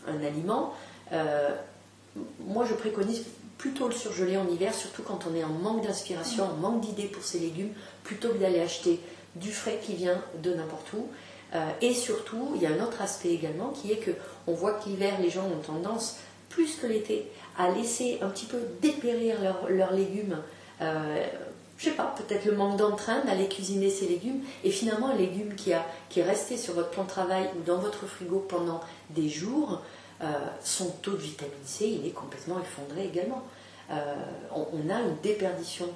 un aliment? Moi je préconise plutôt le surgelé en hiver, surtout quand on est en manque d'inspiration, en manque d'idées pour ces légumes, plutôt que d'aller acheter du frais qui vient de n'importe où. Et surtout, il y a un autre aspect également, qui est qu'on voit que l'hiver, les gens ont tendance, plus que l'été, à laisser un petit peu dépérir leurs légumes. Je sais pas, peut-être le manque d'entrain d'aller cuisiner ces légumes, et finalement un légume qui est resté sur votre plan de travail ou dans votre frigo pendant des jours, son taux de vitamine C, il est complètement effondré également. On a une déperdition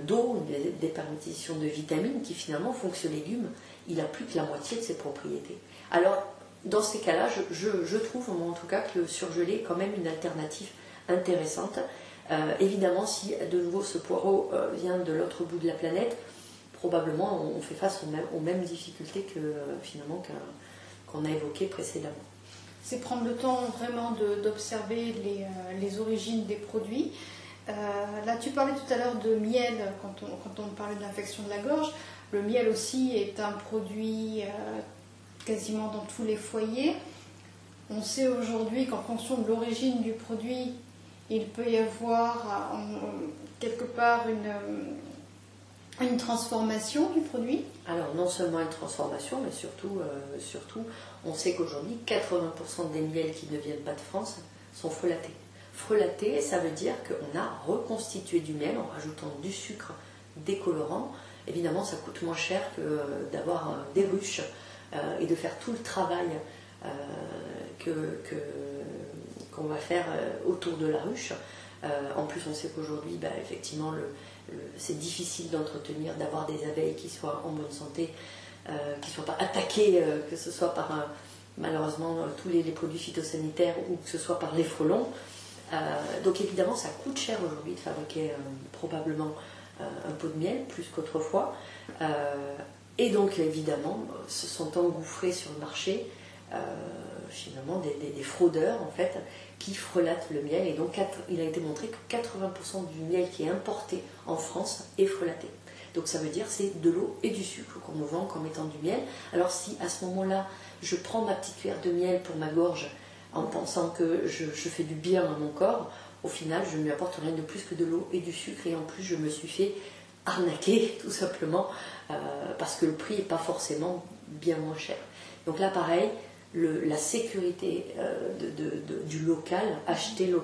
d'eau, une déperdition de vitamines qui finalement font que ce légume, il a plus que la moitié de ses propriétés. Alors, dans ces cas-là, je trouve, moi en tout cas, que le surgelé est quand même une alternative intéressante. Évidemment, si de nouveau ce poireau vient de l'autre bout de la planète, probablement on fait face aux mêmes difficultés finalement qu'on a évoquées précédemment. C'est prendre le temps vraiment d'observer les origines des produits. Là, tu parlais tout à l'heure de miel, quand on parlait de l'infection de la gorge. Le miel aussi est un produit quasiment dans tous les foyers. On sait aujourd'hui qu'en fonction de l'origine du produit, il peut y avoir quelque part une transformation du produit. Alors non seulement une transformation, mais surtout on sait qu'aujourd'hui 80% des miels qui ne viennent pas de France sont frelatés. Frelaté, ça veut dire qu'on a reconstitué du miel en rajoutant du sucre, des colorants. Évidemment, ça coûte moins cher que d'avoir des ruches et de faire tout le travail qu'on va faire autour de la ruche. En plus, on sait qu'aujourd'hui, effectivement, c'est difficile d'entretenir, d'avoir des abeilles qui soient en bonne santé, qui ne soient pas attaquées, que ce soit par malheureusement tous les produits phytosanitaires ou que ce soit par les frelons. Donc évidemment, ça coûte cher aujourd'hui de fabriquer probablement un pot de miel, plus qu'autrefois. Et donc évidemment, se sont engouffrés sur le marché finalement des fraudeurs en fait, qui frelatent le miel. Et donc il a été montré que 80% du miel qui est importé en France est frelaté. Donc ça veut dire c'est de l'eau et du sucre qu'on nous vend comme étant du miel. Alors si à ce moment-là, je prends ma petite cuillère de miel pour ma gorge en pensant que je fais du bien à mon corps, au final je ne lui apporte rien de plus que de l'eau et du sucre, et en plus je me suis fait arnaquer tout simplement parce que le prix n'est pas forcément bien moins cher. Donc là pareil, la sécurité du local, acheter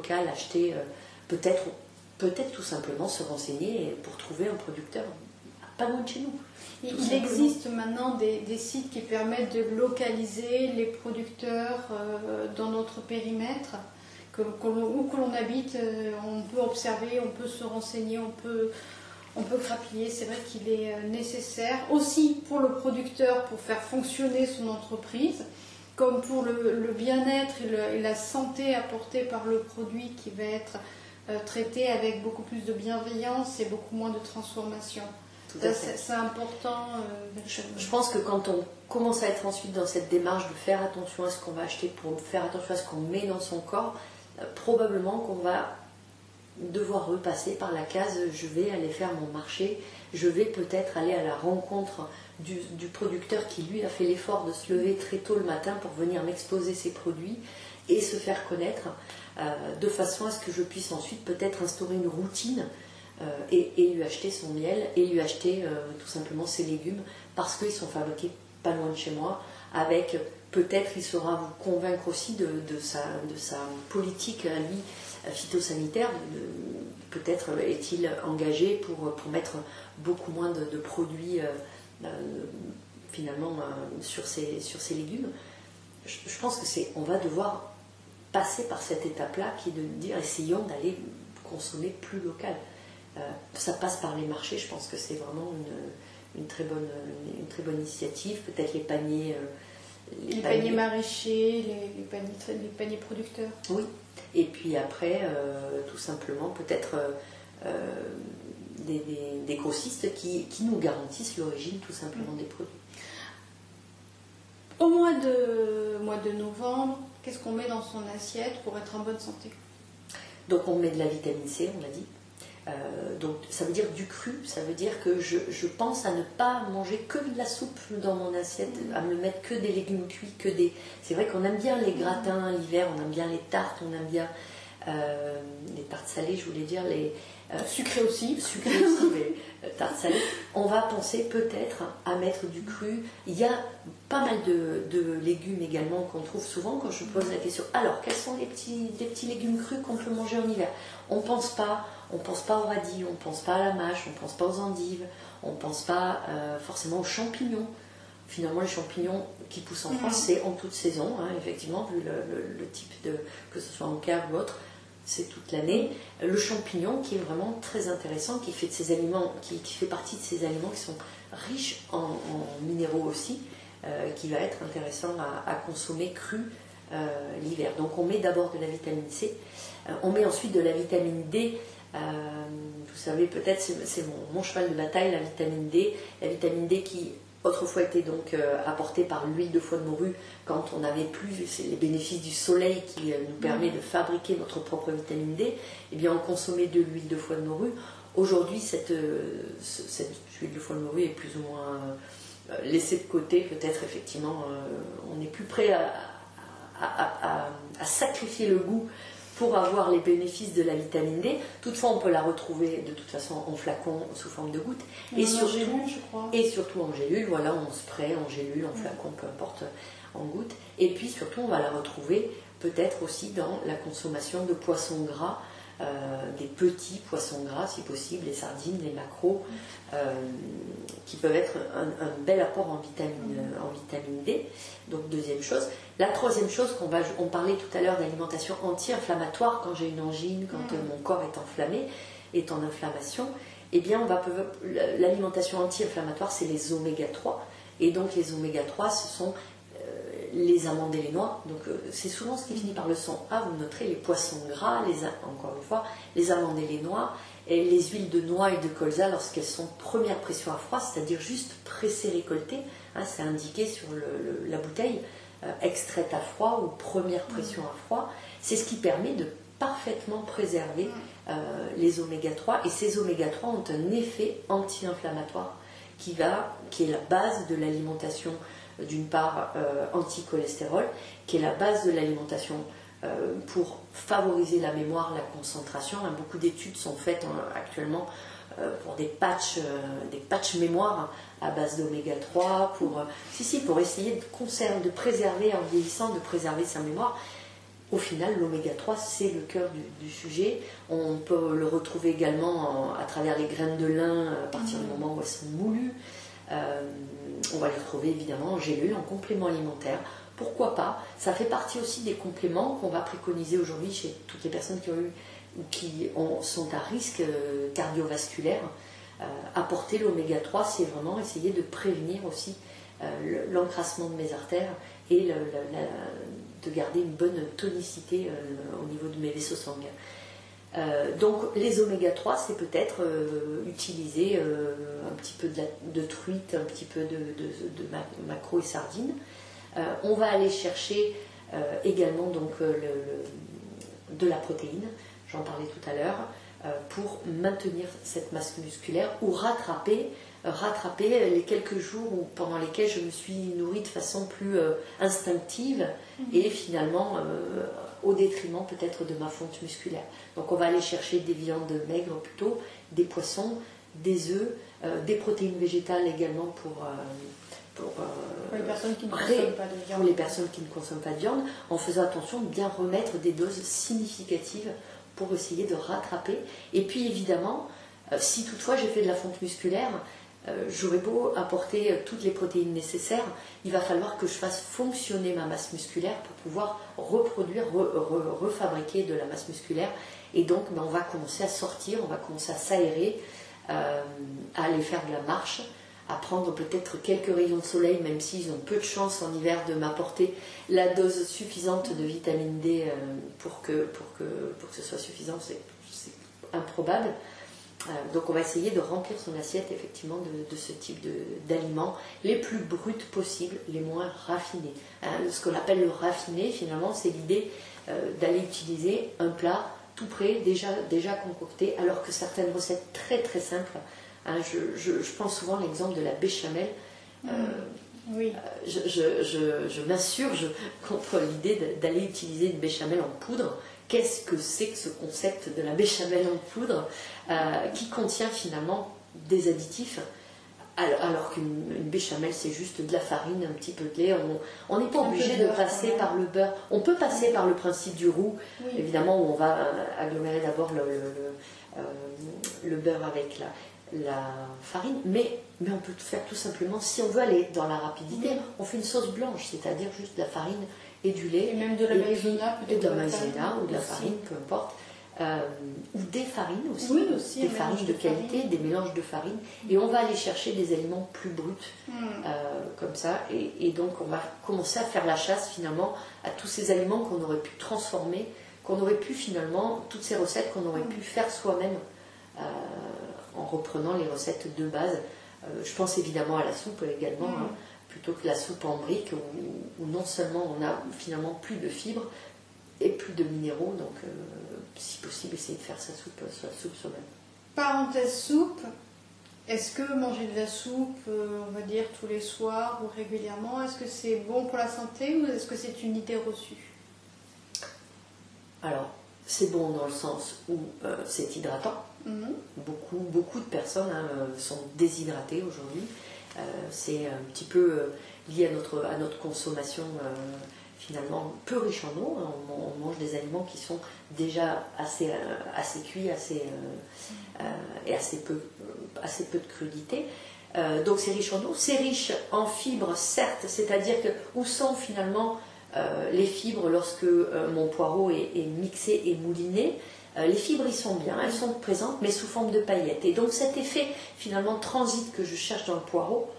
peut-être tout simplement se renseigner pour trouver un producteur pas loin de chez nous. Il existe maintenant des sites qui permettent de localiser les producteurs dans notre périmètre, où que l'on habite, on peut observer, on peut se renseigner, on peut grappiller. C'est vrai qu'il est nécessaire aussi pour le producteur pour faire fonctionner son entreprise, comme pour le bien-être et la santé apportée par le produit qui va être traité avec beaucoup plus de bienveillance et beaucoup moins de transformation. C'est important. Je pense que quand on commence à être ensuite dans cette démarche de faire attention à ce qu'on va acheter, pour faire attention à ce qu'on met dans son corps, probablement qu'on va devoir repasser par la case je vais aller faire mon marché, je vais peut-être aller à la rencontre du producteur qui lui a fait l'effort de se lever très tôt le matin pour venir m'exposer ses produits et se faire connaître de façon à ce que je puisse ensuite peut-être instaurer une routine et lui acheter son miel et lui acheter tout simplement ses légumes parce qu'ils sont fabriqués pas loin de chez moi, avec peut-être il saura vous convaincre aussi de sa politique à lui phytosanitaire. Peut-être est-il engagé pour mettre beaucoup moins de produits finalement sur ses légumes. Je pense que on va devoir passer par cette étape-là qui est de dire essayons d'aller consommer plus local. Ça passe par les marchés, je pense que c'est vraiment une très bonne initiative. Peut-être les paniers... Les paniers maraîchers, les paniers producteurs. Oui, et puis après, tout simplement, peut-être des grossistes qui nous garantissent l'origine tout simplement des produits. Au mois de novembre, qu'est-ce qu'on met dans son assiette pour être en bonne santé? Donc on met de la vitamine C, on l'a dit. Donc ça veut dire du cru, ça veut dire que je pense à ne pas manger que de la soupe dans mon assiette, à me mettre que des légumes cuits, C'est vrai qu'on aime bien les gratins l'hiver, on aime bien les tartes, on aime bien les tartes salées, je voulais dire, les... sucrées aussi, mais tartes salées. On va penser peut-être à mettre du cru. Il y a pas mal de légumes également qu'on trouve souvent quand je pose la question. Alors, quels sont les petits légumes crus qu'on peut manger en hiver? On pense pas au radis, on ne pense pas à la mâche, on ne pense pas aux endives, on ne pense pas forcément aux champignons. Finalement, les champignons qui poussent en France, c'est en toute saison, hein, effectivement, vu le type que ce soit en cave ou autre, c'est toute l'année. Le champignon qui est vraiment très intéressant, qui fait partie de ces aliments qui sont riches en minéraux aussi, qui va être intéressant à consommer cru l'hiver. Donc on met d'abord de la vitamine C, on met ensuite de la vitamine D. Vous savez, peut-être c'est mon cheval de bataille, la vitamine D. La vitamine D qui autrefois était donc apportée par l'huile de foie de morue quand on n'avait plus les bénéfices du soleil qui nous permet de fabriquer notre propre vitamine D. Eh bien, on consommait de l'huile de foie de morue. Aujourd'hui, cette huile de foie de morue est plus ou moins laissée de côté. Peut-être, effectivement, on est plus prêt à sacrifier le goût pour avoir les bénéfices de la vitamine D. Toutefois, on peut la retrouver de toute façon en flacon sous forme de gouttes. Et surtout en gélule, voilà, en spray, en gélule, en flacon, peu importe. en gouttes. Et puis surtout, on va la retrouver peut-être aussi dans la consommation de poissons gras, des petits poissons gras si possible, les sardines, les maquereaux, qui peuvent être un bel apport en vitamine D. Donc deuxième chose. La troisième chose, on parlait tout à l'heure d'alimentation anti-inflammatoire quand j'ai une angine, quand mon corps est enflammé, est en inflammation. Eh bien, l'alimentation anti-inflammatoire, c'est les oméga 3. Et donc les oméga 3, ce sont les amandes et les noix. Donc c'est souvent ce qui finit par le son A. Vous noterez les poissons gras, encore une fois, les amandes et les noix, et les huiles de noix et de colza lorsqu'elles sont première pression à froid, c'est-à-dire juste pressées, récoltées. Hein, c'est indiqué sur la bouteille, extraite à froid ou première pression à froid. C'est ce qui permet de parfaitement préserver les oméga 3. Et ces oméga 3 ont un effet anti-inflammatoire qui est la base de l'alimentation, d'une part anti-cholestérol, qui est la base de l'alimentation pour favoriser la mémoire, la concentration. Beaucoup d'études sont faites actuellement pour des patchs mémoire à base d'oméga 3, pour essayer de préserver, en vieillissant, de préserver sa mémoire. Au final, l'oméga 3, c'est le cœur du sujet. On peut le retrouver également à travers les graines de lin à partir du moment où elles sont moulues. On va les retrouver évidemment en gélules, en complément alimentaire. Pourquoi pas? Ça fait partie aussi des compléments qu'on va préconiser aujourd'hui chez toutes les personnes qui sont à risque cardiovasculaire. Apporter l'oméga 3, c'est vraiment essayer de prévenir aussi l'encrassement de mes artères et de garder une bonne tonicité au niveau de mes vaisseaux sanguins. Donc les oméga 3, c'est peut-être utiliser un petit peu de truite, un petit peu de maquereau et sardines. On va aller chercher également donc, de la protéine, j'en parlais tout à l'heure, pour maintenir cette masse musculaire ou rattraper les quelques jours pendant lesquels je me suis nourrie de façon plus instinctive et finalement au détriment peut-être de ma fonte musculaire. Donc on va aller chercher des viandes maigres plutôt, des poissons, des œufs, des protéines végétales également pour les personnes qui ne consomment pas de viande. Pour les personnes qui ne consomment pas de viande, en faisant attention de bien remettre des doses significatives pour essayer de rattraper. Et puis évidemment, si toutefois j'ai fait de la fonte musculaire, j'aurais beau apporter toutes les protéines nécessaires, il va falloir que je fasse fonctionner ma masse musculaire pour pouvoir reproduire, refabriquer de la masse musculaire. Et donc on va commencer à sortir, on va commencer à s'aérer, à aller faire de la marche, à prendre peut-être quelques rayons de soleil, même s'ils ont peu de chance en hiver de m'apporter la dose suffisante de vitamine D pour que ce soit suffisant, c'est improbable. Donc on va essayer de remplir son assiette effectivement de ce type d'aliments les plus bruts possibles, les moins raffinés. Ce qu'on appelle le raffiné, finalement, c'est l'idée d'aller utiliser un plat tout prêt, déjà concocté, alors que certaines recettes très très simples, je pense souvent à l'exemple de la béchamel. Oui. Je m'insurge contre l'idée d'aller utiliser une béchamel en poudre. Qu'est-ce que c'est que ce concept de la béchamel en poudre qui contient finalement des additifs alors qu'une béchamel c'est juste de la farine, un petit peu de lait. On n'est pas obligé de passer par le beurre. On peut passer par le principe du roux, évidemment, où on va agglomérer d'abord le beurre avec la farine, mais on peut faire tout simplement, si on veut aller dans la rapidité, on fait une sauce blanche, c'est-à-dire juste de la farine et du lait. Et même de la maïzena, peut-être de la maïzena ou de la farine, peu importe. Ou des farines aussi, des farines de qualité, des mélanges de farines. Et on va aller chercher des aliments plus bruts, comme ça. Et donc on va commencer à faire la chasse finalement à tous ces aliments qu'on aurait pu transformer, qu'on aurait pu finalement, toutes ces recettes qu'on aurait pu faire soi-même en reprenant les recettes de base. Je pense évidemment à la soupe également, plutôt que la soupe en briques où non seulement on a finalement plus de fibres et plus de minéraux, donc si possible essayer de faire sa soupe soi-même. Parenthèse soupe, est-ce que manger de la soupe, on va dire tous les soirs ou régulièrement, est-ce que c'est bon pour la santé ou est-ce que c'est une idée reçue? Alors, c'est bon dans le sens où c'est hydratant. Beaucoup de personnes sont déshydratées aujourd'hui. c'est un petit peu lié à notre consommation finalement peu riche en eau. On mange des aliments qui sont déjà assez cuits, et assez peu de crudité. Donc c'est riche en eau, c'est riche en fibres, certes, c'est-à-dire que où sont finalement les fibres lorsque mon poireau est mixé et mouliné. Les fibres y sont bien, elles sont présentes, mais sous forme de paillettes. Et donc cet effet finalement transit que je cherche dans le poireau,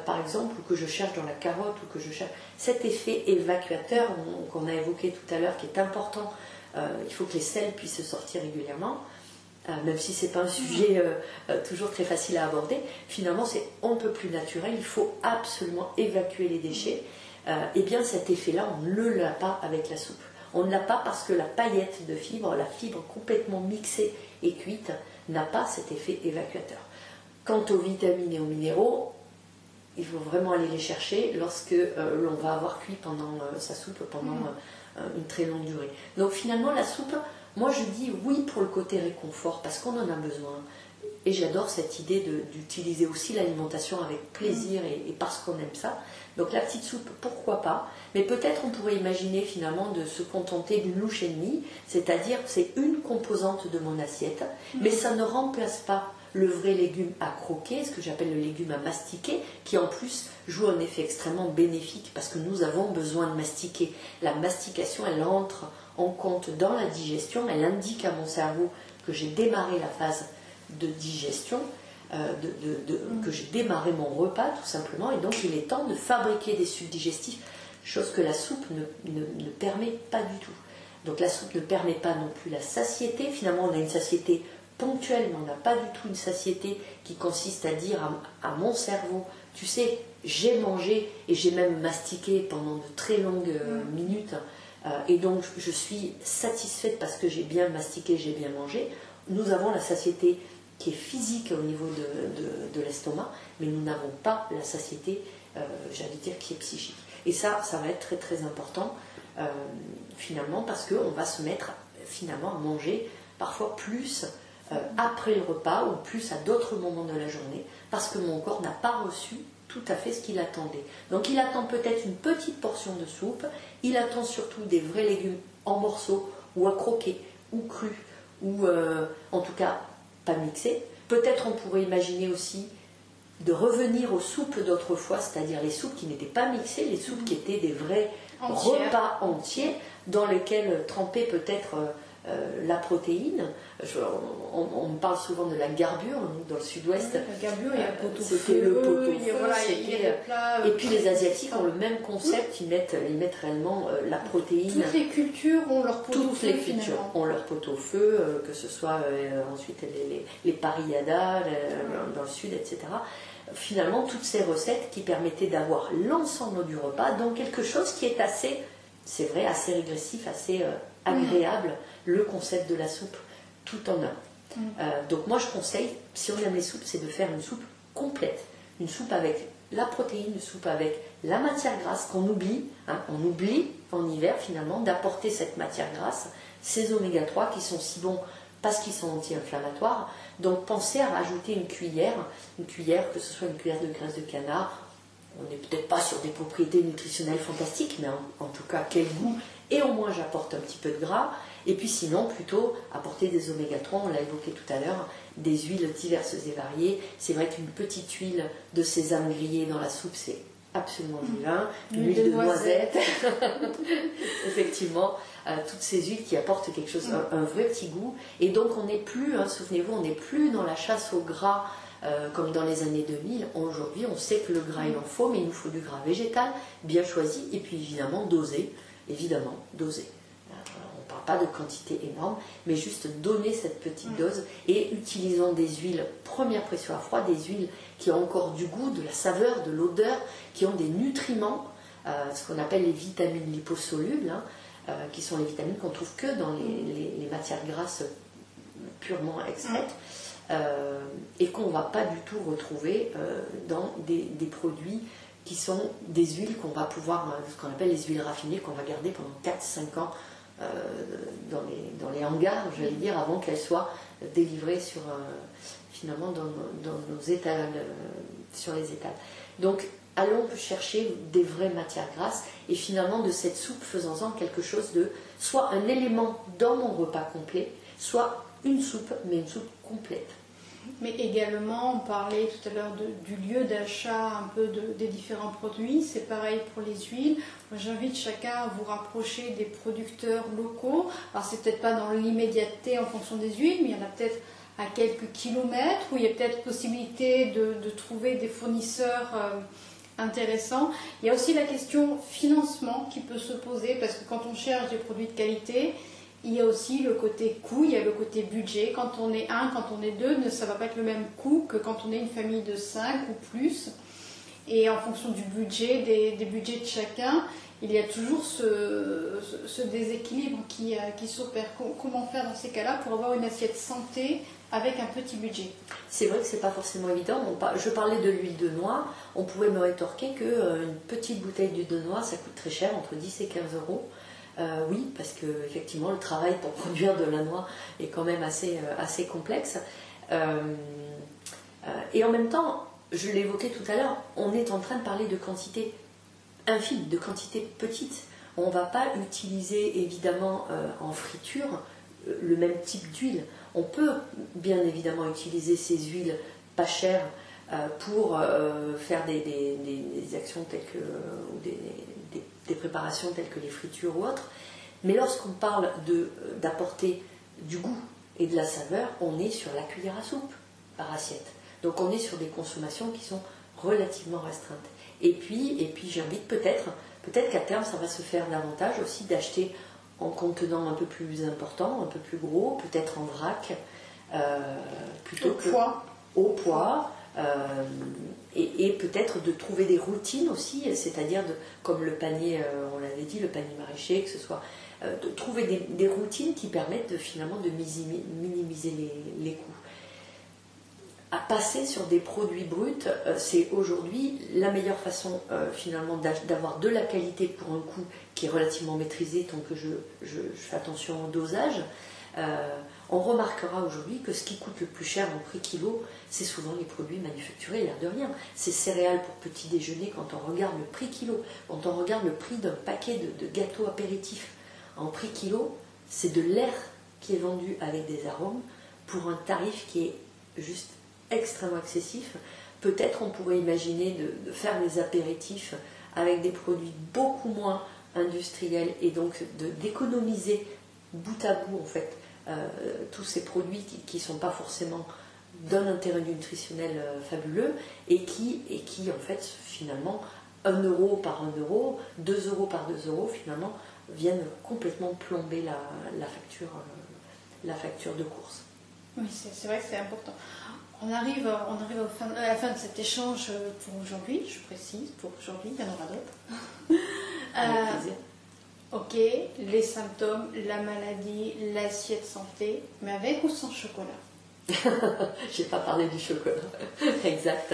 par exemple, ou que je cherche dans la carotte, ou que je cherche cet effet évacuateur qu'on a évoqué tout à l'heure, qui est important. Il faut que les sels puissent sortir régulièrement. Même si ce n'est pas un sujet toujours très facile à aborder, finalement c'est on ne peut plus naturel, il faut absolument évacuer les déchets. Et bien cet effet-là, on ne l'a pas avec la soupe. On ne l'a pas parce que la paillette de fibre, la fibre complètement mixée et cuite, n'a pas cet effet évacuateur. Quant aux vitamines et aux minéraux, il faut vraiment aller les chercher lorsque l'on va avoir cuit sa soupe pendant une très longue durée. Donc finalement la soupe, moi je dis oui pour le côté réconfort parce qu'on en a besoin. Et j'adore cette idée d'utiliser aussi l'alimentation avec plaisir et parce qu'on aime ça. Donc la petite soupe, pourquoi pas. Mais peut-être on pourrait imaginer finalement de se contenter d'une louche et demie, c'est-à-dire c'est une composante de mon assiette, mais ça ne remplace pas le vrai légume à croquer, ce que j'appelle le légume à mastiquer, qui en plus joue un effet extrêmement bénéfique parce que nous avons besoin de mastiquer. La mastication, elle entre en compte dans la digestion, elle indique à mon cerveau que j'ai démarré la phase de digestion, que j'ai démarré mon repas tout simplement, et donc il est temps de fabriquer des sucs digestifs, chose que la soupe ne permet pas du tout. Donc la soupe ne permet pas non plus la satiété, finalement on a une satiété ponctuelle, mais on n'a pas du tout une satiété qui consiste à dire à mon cerveau, tu sais, j'ai mangé et j'ai même mastiqué pendant de très longues minutes, et donc je suis satisfaite parce que j'ai bien mastiqué, j'ai bien mangé. Nous avons la satiété qui est physique au niveau de l'estomac, mais nous n'avons pas la satiété, j'allais dire, qui est psychique. Et ça va être très très important, finalement, parce qu'on va se mettre finalement à manger parfois plus après le repas ou plus à d'autres moments de la journée, parce que mon corps n'a pas reçu tout à fait ce qu'il attendait. Donc il attend peut-être une petite portion de soupe, il attend surtout des vrais légumes en morceaux ou à croquer ou crus, ou en tout cas pas mixés. Peut-être on pourrait imaginer aussi de revenir aux soupes d'autrefois, c'est-à-dire les soupes qui n'étaient pas mixées, les soupes qui étaient des vrais repas entiers dans lesquels trempait peut-être la protéine. On me parle souvent de la garbure, nous, dans le sud-ouest. La garbure, il y a le pot-au-feu. C'était le pot-au-feu. Voilà, et puis les Asiatiques ont le même concept, ils mettent réellement la protéine. Toutes les cultures ont leur pot-au-feu. Toutes les cultures ont leur pot-au-feu, que ce soit ensuite les pariadas dans le sud, etc. Finalement, toutes ces recettes qui permettaient d'avoir l'ensemble du repas dans quelque chose qui est assez, c'est vrai, assez régressif, assez agréable, le concept de la soupe tout en un. Donc moi je conseille, si on aime les soupes, c'est de faire une soupe complète, une soupe avec la protéine, une soupe avec la matière grasse qu'on oublie, on oublie en hiver finalement d'apporter cette matière grasse, ces oméga 3 qui sont si bons parce qu'ils sont anti-inflammatoires. Donc pensez à rajouter une cuillère, que ce soit une cuillère de graisse de canard. On n'est peut-être pas sur des propriétés nutritionnelles fantastiques, mais en tout cas quel goût, et au moins j'apporte un petit peu de gras. Et puis sinon plutôt apporter des oméga 3, on l'a évoqué tout à l'heure, des huiles diverses et variées. C'est vrai qu'une petite huile de sésame grillée dans la soupe, c'est absolument divin. Une huile de noisette, effectivement, toutes ces huiles qui apportent quelque chose, un vrai petit goût. Et donc on n'est plus, souvenez-vous, on n'est plus dans la chasse au gras comme dans les années 2000. Aujourd'hui on sait que le gras il en faut, mais il nous faut du gras végétal, bien choisi, et puis évidemment dosé. On ne parle pas de quantité énorme, mais juste donner cette petite dose, et utilisons des huiles première pression à froid, des huiles qui ont encore du goût, de la saveur, de l'odeur, qui ont des nutriments, ce qu'on appelle les vitamines liposolubles, qui sont les vitamines qu'on trouve que dans les matières grasses purement extraites, et qu'on ne va pas du tout retrouver dans des produits qui sont des huiles qu'on va pouvoir, ce qu'on appelle les huiles raffinées, qu'on va garder pendant 4-5 ans dans les hangars, j'allais dire, avant qu'elles soient délivrées finalement dans nos étals, sur les étals. Donc, allons chercher des vraies matières grasses et finalement de cette soupe faisant-en quelque chose de soit un élément dans mon repas complet, soit une soupe, mais une soupe complète. Mais également, on parlait tout à l'heure du lieu d'achat un peu des différents produits. C'est pareil pour les huiles. Moi, j'invite chacun à vous rapprocher des producteurs locaux. Alors, c'est peut-être pas dans l'immédiateté en fonction des huiles, mais il y en a peut-être à quelques kilomètres où il y a peut-être possibilité de trouver des fournisseurs intéressants. Il y a aussi la question financement qui peut se poser parce que quand on cherche des produits de qualité, il y a aussi le côté coût, il y a le côté budget. Quand on est un, quand on est deux, ça ne va pas être le même coût que quand on est une famille de 5 ou plus. Et en fonction du budget, des budgets de chacun, il y a toujours ce déséquilibre qui s'opère. Comment faire dans ces cas-là pour avoir une assiette santé avec un petit budget? C'est vrai que ce n'est pas forcément évident. Je parlais de l'huile de noix. On pourrait me rétorquer qu'une petite bouteille d'huile de noix, ça coûte très cher, entre 10 et 15 euros. Oui, parce que effectivement le travail pour produire de la noix est quand même assez complexe. Et en même temps, je l'évoquais tout à l'heure, on est en train de parler de quantité infime, de quantité petite. On ne va pas utiliser évidemment en friture le même type d'huile. On peut bien évidemment utiliser ces huiles pas chères pour faire des actions telles que des préparations telles que les fritures ou autres, mais lorsqu'on parle d'apporter du goût et de la saveur, on est sur la cuillère à soupe par assiette. Donc on est sur des consommations qui sont relativement restreintes. Et puis j'invite peut-être qu'à terme ça va se faire davantage aussi d'acheter en contenant un peu plus important, un peu plus gros, peut-être en vrac, plutôt au poids. Et peut-être de trouver des routines aussi, c'est-à-dire comme le panier, on l'avait dit, le panier maraîcher, que ce soit de trouver des routines qui permettent finalement de minimiser les coûts. À passer sur des produits bruts, c'est aujourd'hui la meilleure façon finalement d'avoir de la qualité pour un coût qui est relativement maîtrisé tant que je fais attention au dosage. On remarquera aujourd'hui que ce qui coûte le plus cher en prix kilo, c'est souvent les produits manufacturés, l'air de rien. Ces céréales pour petit déjeuner, quand on regarde le prix kilo, quand on regarde le prix d'un paquet de gâteaux apéritifs en prix kilo, c'est de l'air qui est vendu avec des arômes pour un tarif qui est juste extrêmement excessif. Peut-être on pourrait imaginer de faire des apéritifs avec des produits beaucoup moins industriels et donc d'économiser bout à bout en fait tous ces produits qui ne sont pas forcément d'un intérêt nutritionnel fabuleux et qui en fait finalement 1 euro par 1 euro, 2 euros par 2 euros finalement viennent complètement plomber la facture de course. Oui, c'est vrai que c'est important. On arrive à la fin de cet échange pour aujourd'hui, je précise, pour aujourd'hui, il y en aura d'autres. Avec plaisir. Ok, les symptômes, la maladie, l'assiette santé, mais avec ou sans chocolat? J'ai pas parlé du chocolat. Exact.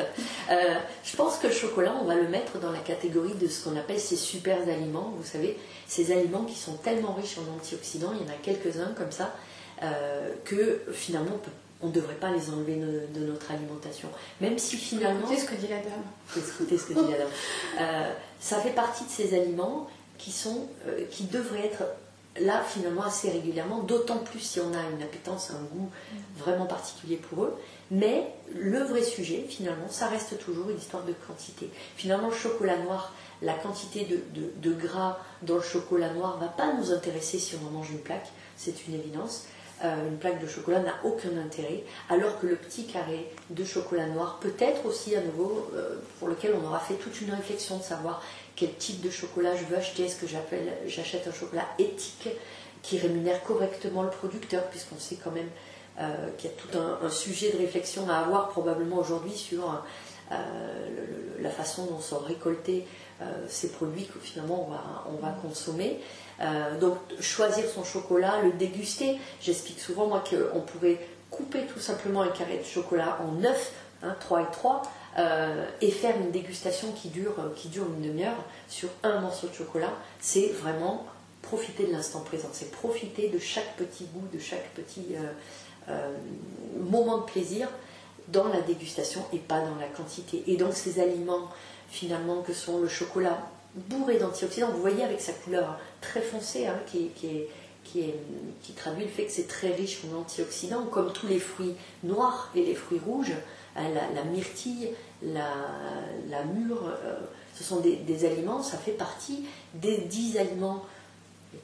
Je pense que le chocolat, on va le mettre dans la catégorie de ce qu'on appelle ces super aliments. Vous savez, ces aliments qui sont tellement riches en antioxydants, il y en a quelques-uns comme ça, que finalement on ne devrait pas les enlever de notre alimentation. Même si finalement... Écoutez ce que dit la dame. Écoutez ce que dit la dame. Ça fait partie de ces aliments qui devraient être là finalement assez régulièrement, d'autant plus si on a une appétence, un goût vraiment particulier pour eux. Mais le vrai sujet, finalement, ça reste toujours une histoire de quantité. Finalement, le chocolat noir, la quantité de gras dans le chocolat noir ne va pas nous intéresser si on en mange une plaque, c'est une évidence. Une plaque de chocolat n'a aucun intérêt, alors que le petit carré de chocolat noir peut être aussi à nouveau pour lequel on aura fait toute une réflexion de savoir quel type de chocolat je veux acheter. Est-ce que j'achète un chocolat éthique qui rémunère correctement le producteur, puisqu'on sait quand même qu'il y a tout un sujet de réflexion à avoir probablement aujourd'hui sur la façon dont sont récoltés ces produits que finalement on va consommer. Donc choisir son chocolat, le déguster. J'explique souvent moi qu'on pourrait couper tout simplement un carré de chocolat en 9, 3 et 3, et faire une dégustation qui dure une demi-heure sur un morceau de chocolat. C'est vraiment profiter de l'instant présent, c'est profiter de chaque petit goût, de chaque petit moment de plaisir dans la dégustation et pas dans la quantité. Et donc ces aliments finalement que sont le chocolat bourré d'antioxydants, vous voyez avec sa couleur très foncée qui traduit le fait que c'est très riche en antioxydants, comme tous les fruits noirs et les fruits rouges, la myrtille, la mûre, ce sont des aliments, ça fait partie des 10 aliments,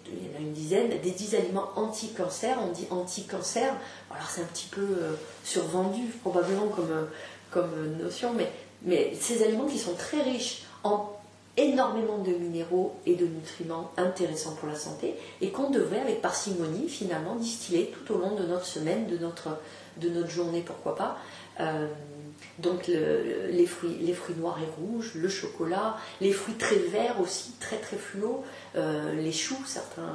il y en a une dizaine, des 10 aliments anti-cancer. On dit anti-cancer, alors c'est un petit peu survendu probablement comme notion, mais ces aliments qui sont très riches en énormément de minéraux et de nutriments intéressants pour la santé et qu'on devrait avec parcimonie finalement distiller tout au long de notre semaine, de notre journée, pourquoi pas. Donc les fruits noirs et rouges, le chocolat, les fruits très verts aussi, très très fluo, les choux, certains,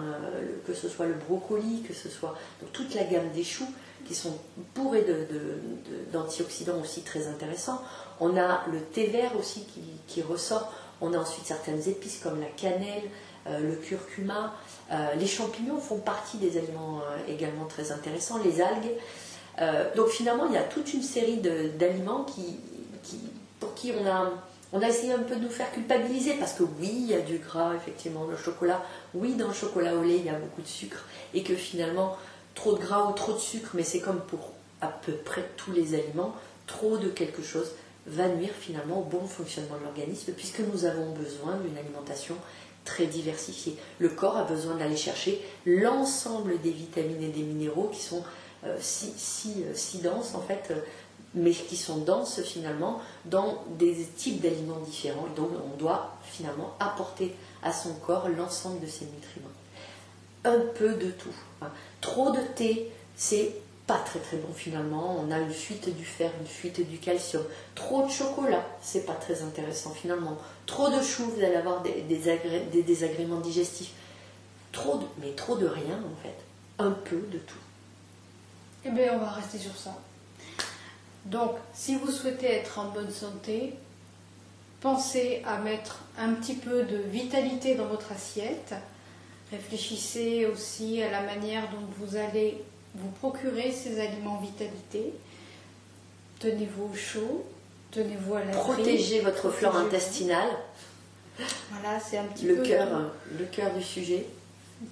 que ce soit le brocoli, que ce soit donc toute la gamme des choux qui sont bourrés d'antioxydants aussi très intéressants. On a le thé vert aussi qui ressort. On a ensuite certaines épices comme la cannelle, le curcuma. Les champignons font partie des aliments également très intéressants, les algues. Donc finalement, il y a toute une série d'aliments pour qui on a essayé un peu de nous faire culpabiliser, parce que oui, il y a du gras, effectivement, le chocolat. Oui, dans le chocolat au lait, il y a beaucoup de sucre. Et que finalement, trop de gras ou trop de sucre, mais c'est comme pour à peu près tous les aliments, trop de quelque chose va nuire finalement au bon fonctionnement de l'organisme, puisque nous avons besoin d'une alimentation très diversifiée. Le corps a besoin d'aller chercher l'ensemble des vitamines et des minéraux qui sont si denses en fait, mais qui sont denses finalement dans des types d'aliments différents. Donc on doit finalement apporter à son corps l'ensemble de ces nutriments. Un peu de tout. Trop de thé, c'est pas très très bon finalement. On a une fuite du fer, une fuite du calcium. Trop de chocolat, c'est pas très intéressant finalement. Trop de choux, vous allez avoir des désagréments digestifs. Mais trop de rien en fait. Un peu de tout. Eh bien, on va rester sur ça. Donc, si vous souhaitez être en bonne santé, pensez à mettre un petit peu de vitalité dans votre assiette. Réfléchissez aussi à la manière dont vous allez vous procurer ces aliments vitalité. Tenez-vous au chaud, tenez-vous à l'abri. Protégez votre flore intestinale. Voilà, c'est un petit peu le cœur du sujet.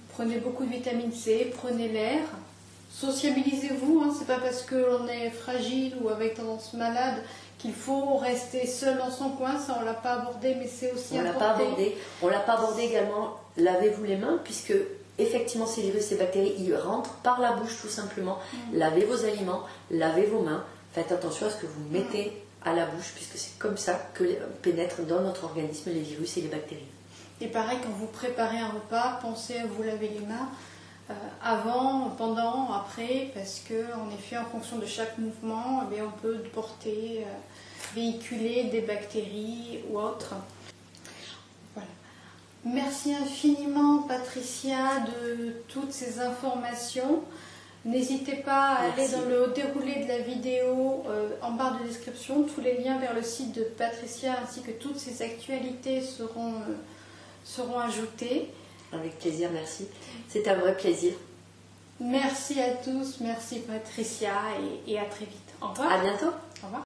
Prenez beaucoup de vitamine C, prenez l'air. Sociabilisez-vous, hein, c'est pas parce qu'on est fragile ou avec tendance malade qu'il faut rester seul dans son coin, ça on l'a pas abordé, mais c'est aussi important. On l'a pas abordé également, lavez-vous les mains, puisque effectivement ces virus, ces bactéries, ils rentrent par la bouche tout simplement. Lavez vos aliments, lavez vos mains, faites attention à ce que vous mettez à la bouche, puisque c'est comme ça que pénètrent dans notre organisme les virus et les bactéries. Et pareil, quand vous préparez un repas, pensez à vous laver les mains. Avant, pendant, après, parce que en effet, en fonction de chaque mouvement, eh bien, on peut porter, véhiculer des bactéries ou autres. Voilà. Merci infiniment, Patricia, de toutes ces informations. N'hésitez pas à aller dans le déroulé de la vidéo, en barre de description, tous les liens vers le site de Patricia ainsi que toutes ces actualités seront ajoutés. Avec plaisir, merci. C'est un vrai plaisir. Merci à tous, merci Patricia et à très vite. Au revoir. À bientôt. Au revoir.